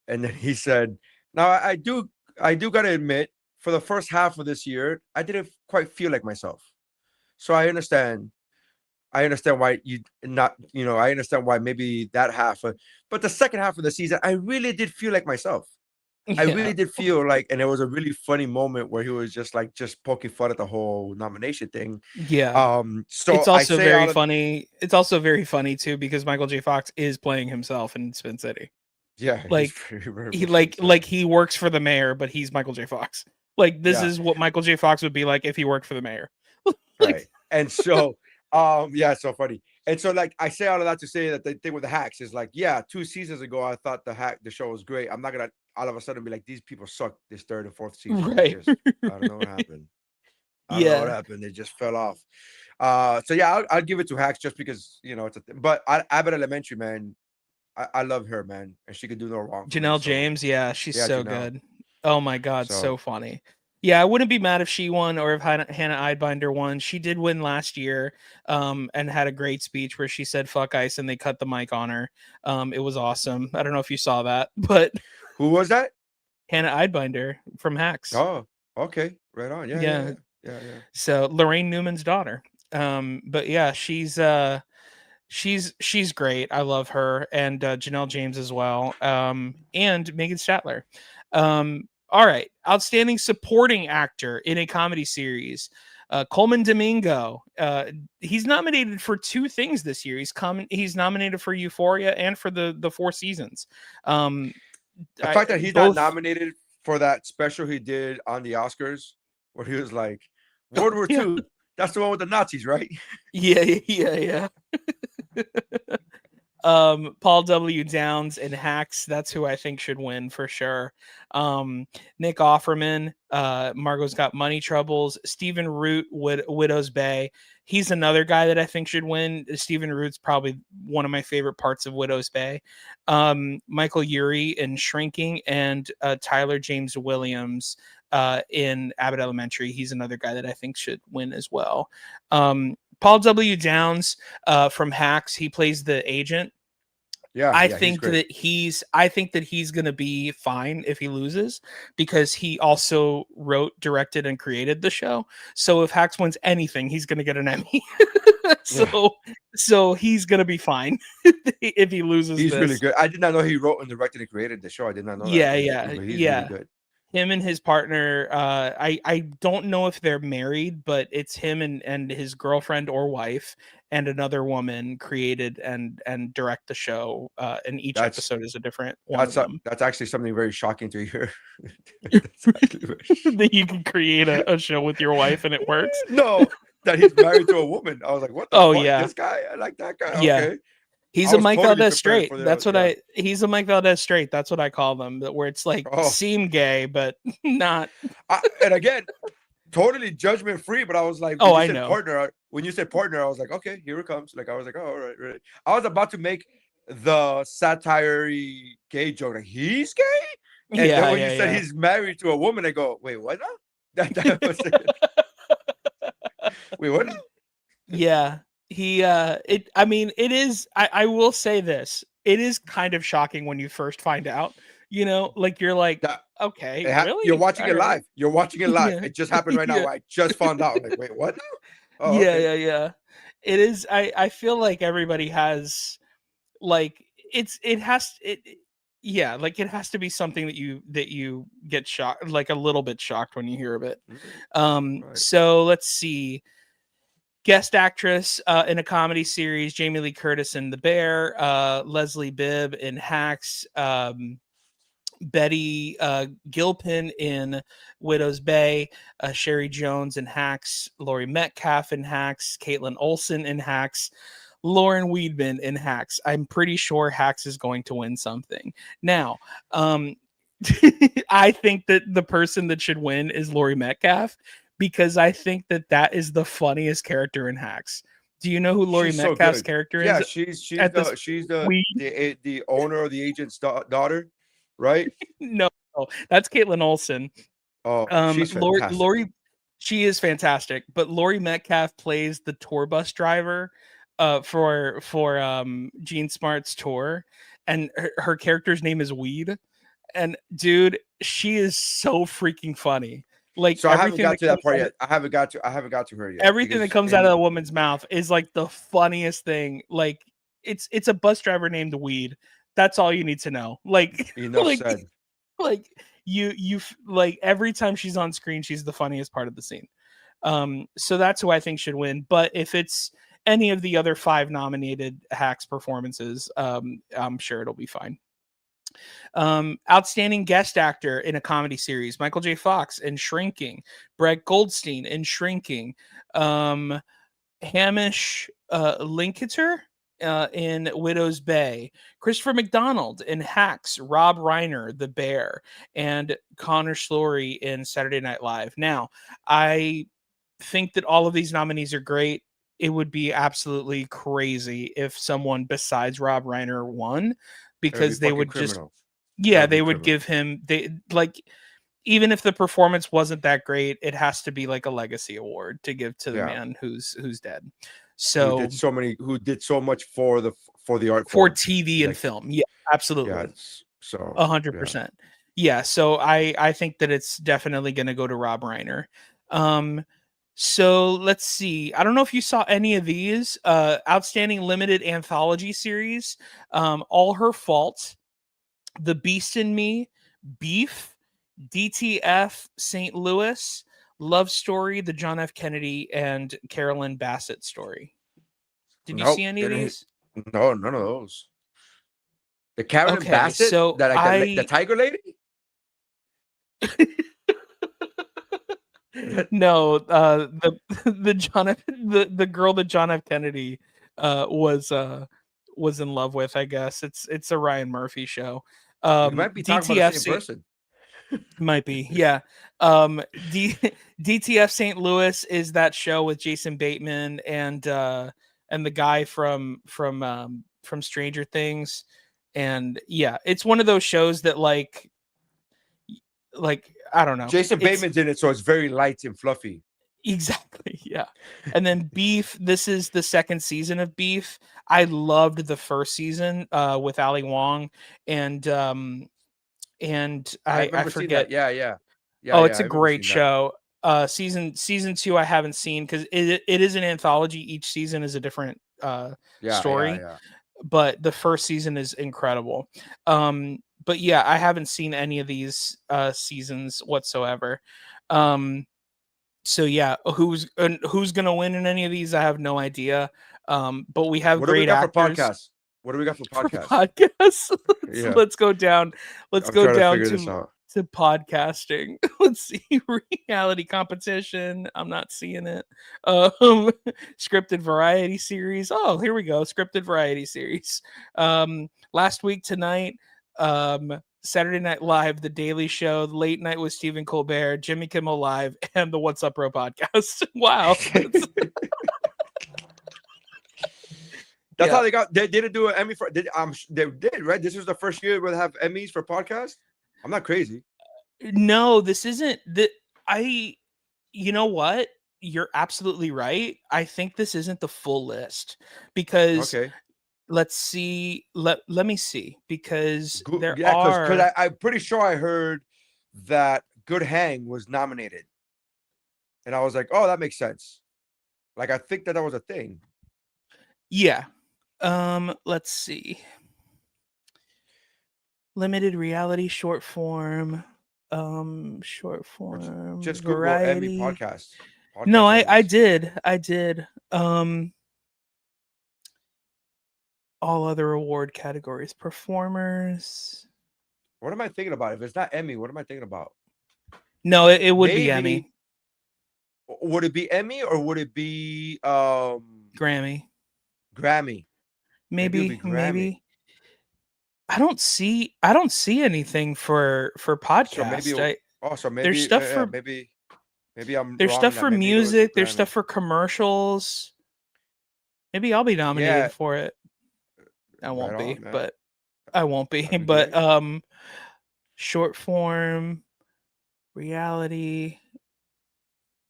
And then he said, now I do gotta admit, for the first half of this year, I didn't quite feel like myself. So I understand why I understand why maybe that half, but the second half of the season, I really did feel like myself. Yeah. I really did feel like, and it was a really funny moment where he was just poking fun at the whole nomination thing. Yeah. So it's also very funny. It's also very funny too, because Michael J. Fox is playing himself in Spin City. Yeah. Like he works for the mayor, but he's Michael J. Fox. Like this is what Michael J. Fox would be like if he worked for the mayor. Right. And so it's so funny. And so like I say all of that to say that the thing with the Hacks is like, 2 seasons ago I thought the show was great. I'm not gonna all of a sudden be like, these people suck this 3rd and 4th season. Right. I don't know what happened. I don't know what happened. They just fell off. So I'll give it to Hacks just because it's a thing. But Abbott Elementary, man, I love her, man, and she could do no wrong. Janelle James, she's so good. Oh my god, so funny. Yeah, I wouldn't be mad if she won or if Hannah Eidbinder won. She did win last year, and had a great speech where she said "fuck ICE" and they cut the mic on her. It was awesome. I don't know if you saw that, but who was that? Hannah Eidbinder from Hacks. Oh, okay, right on. Yeah. So Lorraine Newman's daughter. But yeah, she's great. I love her, and Janelle James as well. And Megan Statler. All right. Outstanding supporting actor in a comedy series. Coleman Domingo. He's nominated for 2 things this year. He's nominated for Euphoria and for the 4 seasons. The fact that he's not nominated for that special he did on the Oscars, where he was like, World War II, that's the one with the Nazis, right? Yeah. Paul W. Downs in Hacks, that's who I think should win for sure. Nick Offerman, Margot's Got Money Troubles. Stephen Root, Widow's Bay. He's another guy that I think should win. Stephen Root's probably one of my favorite parts of Widow's Bay. Michael Urie in Shrinking, and Tyler James Williams in Abbott Elementary. He's another guy that I think should win as well. Paul W. Downs from Hacks, he plays the agent. I think that he's going to be fine if he loses, because he also wrote, directed, and created the show. So if Hacks wins anything, he's going to get an Emmy. So he's going to be fine if he loses. He's really good. I did not know he wrote and directed and created the show. I did not know that. He's really good. Him and his partner, I don't know if they're married, but it's him and his girlfriend or wife and another woman created and direct the show. And each episode is a different one. That's actually something very shocking to hear. That you can create a show with your wife and it works. No, that he's married to a woman. I was like, what the fuck? This guy? I like that guy. Yeah. Okay. He's I a was Mike totally Valdez prepared straight. for That's what yeah. he's a Mike Valdez straight. That's what I call them. Where it's like Oh. seem gay, but not. And again, totally judgment free. But I was like, Oh, when you I said know. partner, I was like, okay, here it comes. Like I was like, oh, all right, right. I was about to make the satire gay joke. Like, he's gay, and then when you said he's married to a woman, I go, wait, what now? That was it. Wait, what now? Yeah, I mean, it is. I will say this. It is kind of shocking when you first find out. You know, like you're like, okay, really? You're watching it All right. live. You're watching it live. Yeah. It just happened right now. Yeah. I just found out. Like, wait, what now? Oh, Yeah, okay. yeah. It is. I feel like everybody has like yeah, like it has to be something that you get shocked, like a little bit shocked when you hear of it. Right. So let's see. Guest actress in a comedy series, Jamie Lee Curtis in The Bear, Leslie Bibb in Hacks, Betty Gilpin in Widow's Bay, Sherry Jones in Hacks, Laurie Metcalf in Hacks, Caitlin Olsen in Hacks, Lauren Weedman in Hacks. I'm pretty sure Hacks is going to win something. Now, I think that the person that should win is Laurie Metcalf, because I think that is the funniest character in Hacks. Do you know who Laurie She's so Metcalf's good. character is? Yeah, she's the owner of the agent's daughter, right? No, that's Caitlin Olsen. Oh, she's fantastic. Laurie, she is fantastic, but Laurie Metcalf plays the tour bus driver for Gene Smart's tour, and her character's name is Weed. And dude, she is so freaking funny. Like, so I haven't got to that part yet. I haven't got to her yet. Everything that comes out of a woman's mouth is like the funniest thing. Like, it's a bus driver named Weed. That's all you need to know. Like, enough said. Like you like every time she's on screen, she's the funniest part of the scene. So that's who I think should win. But if it's any of the other 5 nominated Hacks performances, I'm sure it'll be fine. Outstanding guest actor in a comedy series, Michael J. Fox in Shrinking, Brett Goldstein in Shrinking, Hamish Linklater in Widow's Bay, Christopher McDonald in Hacks, Rob Reiner, The Bear, and Connor Slory in Saturday Night Live. Now, I think that all of these nominees are great. It would be absolutely crazy if someone besides Rob Reiner won, because they would criminal. they would give him, even if the performance wasn't that great, it has to be like a legacy award to give to the man who's dead. So who did so much for the art for form. TV and film. Yeah, absolutely. Yeah, so 100%. Yeah, so I think that it's definitely going to go to Rob Reiner. So let's see. I don't know if you saw any of these. Outstanding limited anthology series, All Her Fault, The Beast in Me, Beef, DTF, St. Louis, Love Story, The John F. Kennedy, and Carolyn Bassett Story. Did you see any of these? No, none of those. The Carolyn Bassett, so the tiger lady? No, the John F, the girl that John F. Kennedy was in love with, I guess. It's a Ryan Murphy show. You might be talking about the same person. Might be, yeah. DTF St. Louis is that show with Jason Bateman and the guy from Stranger Things. And yeah, it's one of those shows that like I don't know. Jason Bateman's in it, so it's very light and fluffy. Exactly, yeah. And then Beef, this is the second season of Beef. I loved the first season with Ali Wong and I forget. Yeah. Oh, it's a great show. Season 2 I haven't seen because it is an anthology. Each season is a different story. Yeah. But the first season is incredible. But yeah, I haven't seen any of these seasons whatsoever. So yeah, who's gonna win in any of these? I have no idea. But we have great actors. What do we got for podcasts? Podcasts. Let's go down. Let's go down to podcasting. Let's see. Reality competition. I'm not seeing it. Scripted variety series. Oh, here we go. Scripted variety series. Last week tonight, Saturday Night Live, The Daily Show, Late Night with Stephen Colbert, Jimmy Kimmel Live, and the What's Up Bro podcast. Wow. That's how they got. They didn't do an Emmy for. They did, right? This was the first year where they have Emmys for podcasts. I'm not crazy. No, this isn't. You know what? You're absolutely right. I think this isn't the full list because. Okay. Let's see. Let me see because there Because are. I'm pretty sure I heard that Good Hang was nominated, and I was like, oh, that makes sense. Like I think that was a thing. Yeah. Let's see. Limited reality short form. Short form. Just variety. Google Emmy podcast. No, I Emmys. I did. All other award categories. Performers. What am I thinking about? If it's not Emmy, what am I thinking about? No, it would be Emmy. Would it be Emmy or would it be Grammy? Maybe. I don't see anything for podcast. There's stuff for maybe I'm there's wrong stuff in that. for Maybe it was music, there's Grammy. stuff for commercials. Maybe I'll be nominated for it. I won't Right be, on, but I won't be. That'd be But great. short form, reality,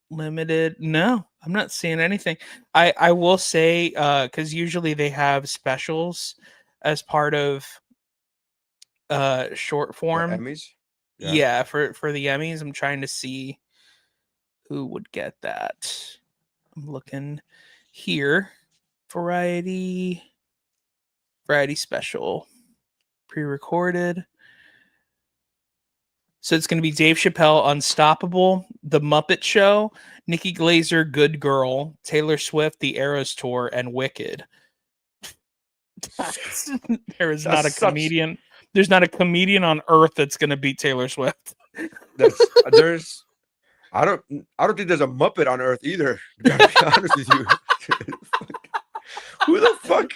limited. No, I'm not seeing anything. I will say because usually they have specials as part of short form. The Emmys? Yeah, for the Emmys. I'm trying to see who would get that. I'm looking here. Variety special. Pre-recorded. So it's going to be Dave Chappelle, Unstoppable, The Muppet Show, Nikki Glaser, Good Girl, Taylor Swift, The Eras Tour, and Wicked. There's not a comedian on earth that's going to beat Taylor Swift. I don't think there's a Muppet on Earth either. To be honest with you. Who the fuck?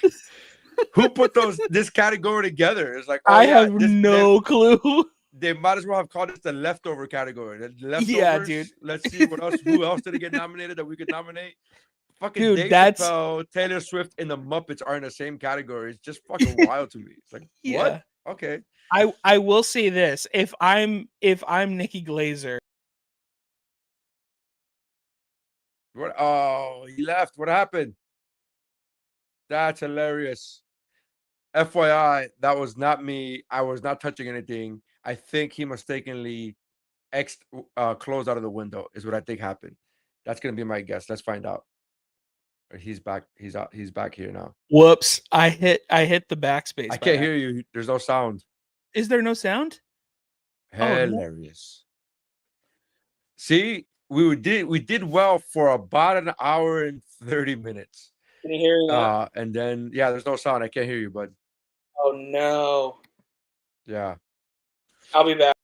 Who put this category together? It's like I have no clue. They might as well have called it the leftover category. The leftovers. Yeah, dude. Let's see what else. Who else did it get nominated that we could nominate? Fucking Dude, Dave Chappelle, Taylor Swift, and the Muppets are in the same category. It's just fucking wild to me. It's like, what? Okay. I will say this: if I'm Nikki Glaser. What? Oh, he left. What happened? That's hilarious. FYI, that was not me. I was not touching anything. I think he mistakenly closed out of the window is what I think happened. That's gonna be my guess. Let's find out. He's back. He's out. He's back here now. Whoops! I hit the backspace. I can't hear you. There's no sound. Is there no sound? Hilarious. See, we did well for about an hour and 30 minutes. Can you hear me? And then there's no sound. I can't hear you, bud. Oh no. Yeah. I'll be back.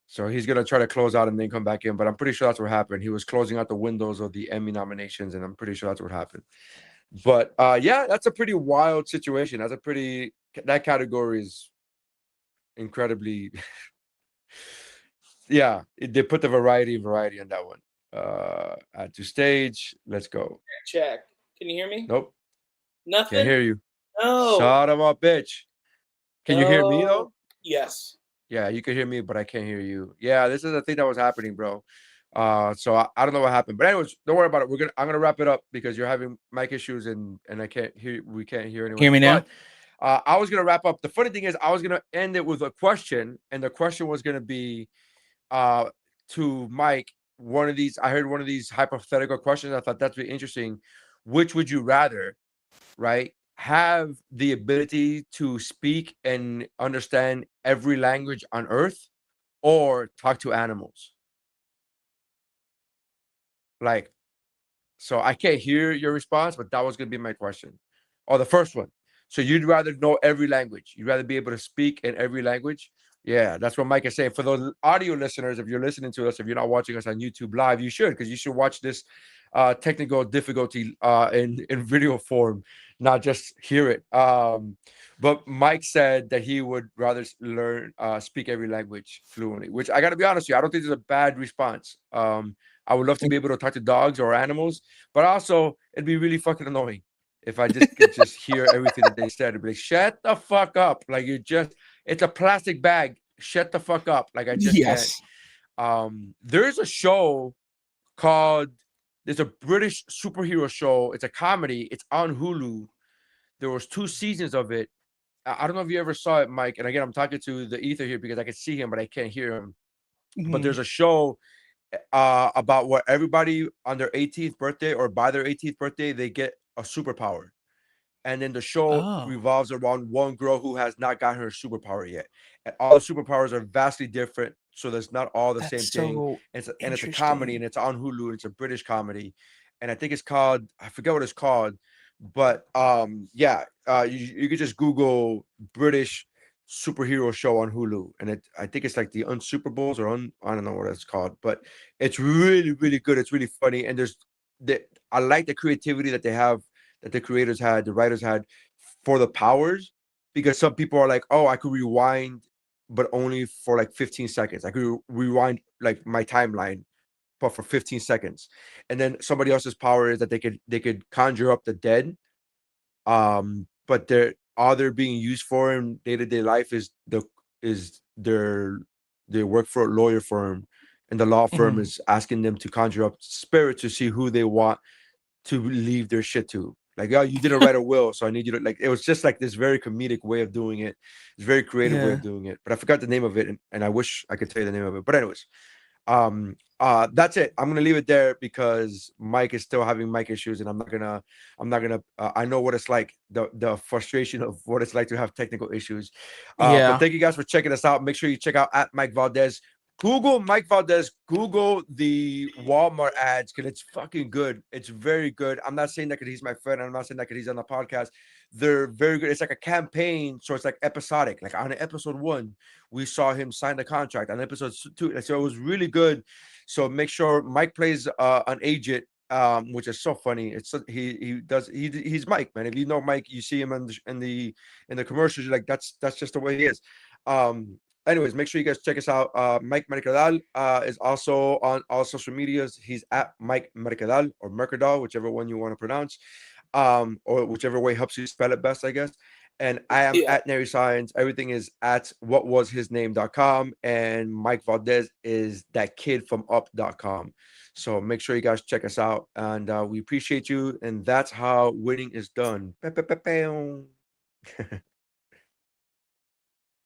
So he's gonna try to close out and then come back in, but I'm pretty sure that's what happened. He was closing out the windows of the Emmy nominations, and I'm pretty sure that's what happened. But that's a pretty wild situation. That category is incredibly they put the variety on that one. Add to stage. Let's go. Check. Can you hear me? Nope. Nothing. Can't hear you. No. Shut him up, bitch. Can you hear me though? Yes. Yeah, you can hear me, but I can't hear you. Yeah, this is the thing that was happening, bro. So I don't know what happened, but anyways, don't worry about it. I'm gonna wrap it up because you're having mic issues and I can't hear. We can't hear anyone. Hear me now? But, I was gonna wrap up. The funny thing is, I was gonna end it with a question, and the question was gonna be, to Mike. I heard one of these hypothetical questions. I thought that'd be interesting. Which would you rather, right? Have the ability to speak and understand every language on Earth, or talk to animals? Like, so I can't hear your response, but that was gonna be my question. Oh, the first one. So you'd rather know every language. You'd rather be able to speak in every language, Yeah, that's what Mike is saying. For those audio listeners, if you're listening to us, if you're not watching us on YouTube Live, you should, because you should watch this technical difficulty in video form, not just hear it. But Mike said that he would rather learn speak every language fluently, which I got to be honest with you, I don't think it's a bad response. I would love to be able to talk to dogs or animals, but also it'd be really fucking annoying if I just could just hear everything that they said. It'd be like, shut the fuck up. Like, it's a plastic bag. Shut the fuck up. Like, I just can't. There's a show called, there's a British superhero show. It's a comedy. It's on Hulu. There was 2 seasons of it. I don't know if you ever saw it, Mike. And again, I'm talking to the ether here because I can see him, but I can't hear him. But there's a show about what everybody on their 18th birthday or by their 18th birthday, they get a superpower. And then the show revolves around one girl who has not gotten her superpower yet. And all the superpowers are vastly different. So there's not all the same thing. And it's a comedy, and it's on Hulu. It's a British comedy. And I think it's called, I forget what it's called. But you could just Google British superhero show on Hulu. And I think it's like the Unsuper Bowls or I don't know what it's called. But it's really, really good. It's really funny. And I like the creativity that they have, that the creators had, the writers had for the powers, because some people are like, oh, I could rewind, but only for like 15 seconds. I could rewind like my timeline, but for 15 seconds. And then somebody else's power is that they could conjure up the dead. But all they're being used for in day-to-day life is they work for a lawyer firm, and the law firm is asking them to conjure up spirits to see who they want to leave their shit to. Like, oh, you didn't write a will, so I need you to, like, it was just like this very comedic way of doing it. It's a very creative way of doing it. But I forgot the name of it, and I wish I could tell you the name of it. But anyways, that's it. I'm gonna leave it there because Mike is still having mic issues, and I'm not gonna I know what it's like, the frustration of what it's like to have technical issues. But thank you guys for checking us out. Make sure you check out at Mike Valdez. Google Mike Valdez, Google the Walmart ads, because it's fucking good. It's very good. I'm not saying that because he's my friend. I'm not saying that because he's on the podcast. They're very good. It's like a campaign, so it's like episodic. Like on episode 1, we saw him sign the contract. On episode 2, so it was really good. So make sure Mike plays an agent, which is so funny. It's he's Mike, man. If you know Mike, you see him in the commercials. You're like, that's just the way he is. Anyways, make sure you guys check us out. Mike Mercadal is also on all social medias. He's at Mike Mercadal or Mercadal, whichever one you want to pronounce, or whichever way helps you spell it best, I guess. And I am at Nary Saenz. Everything is at whatwashisname.com. And Mike Valdez is that kid from up.com. So make sure you guys check us out. And we appreciate you. And that's how winning is done.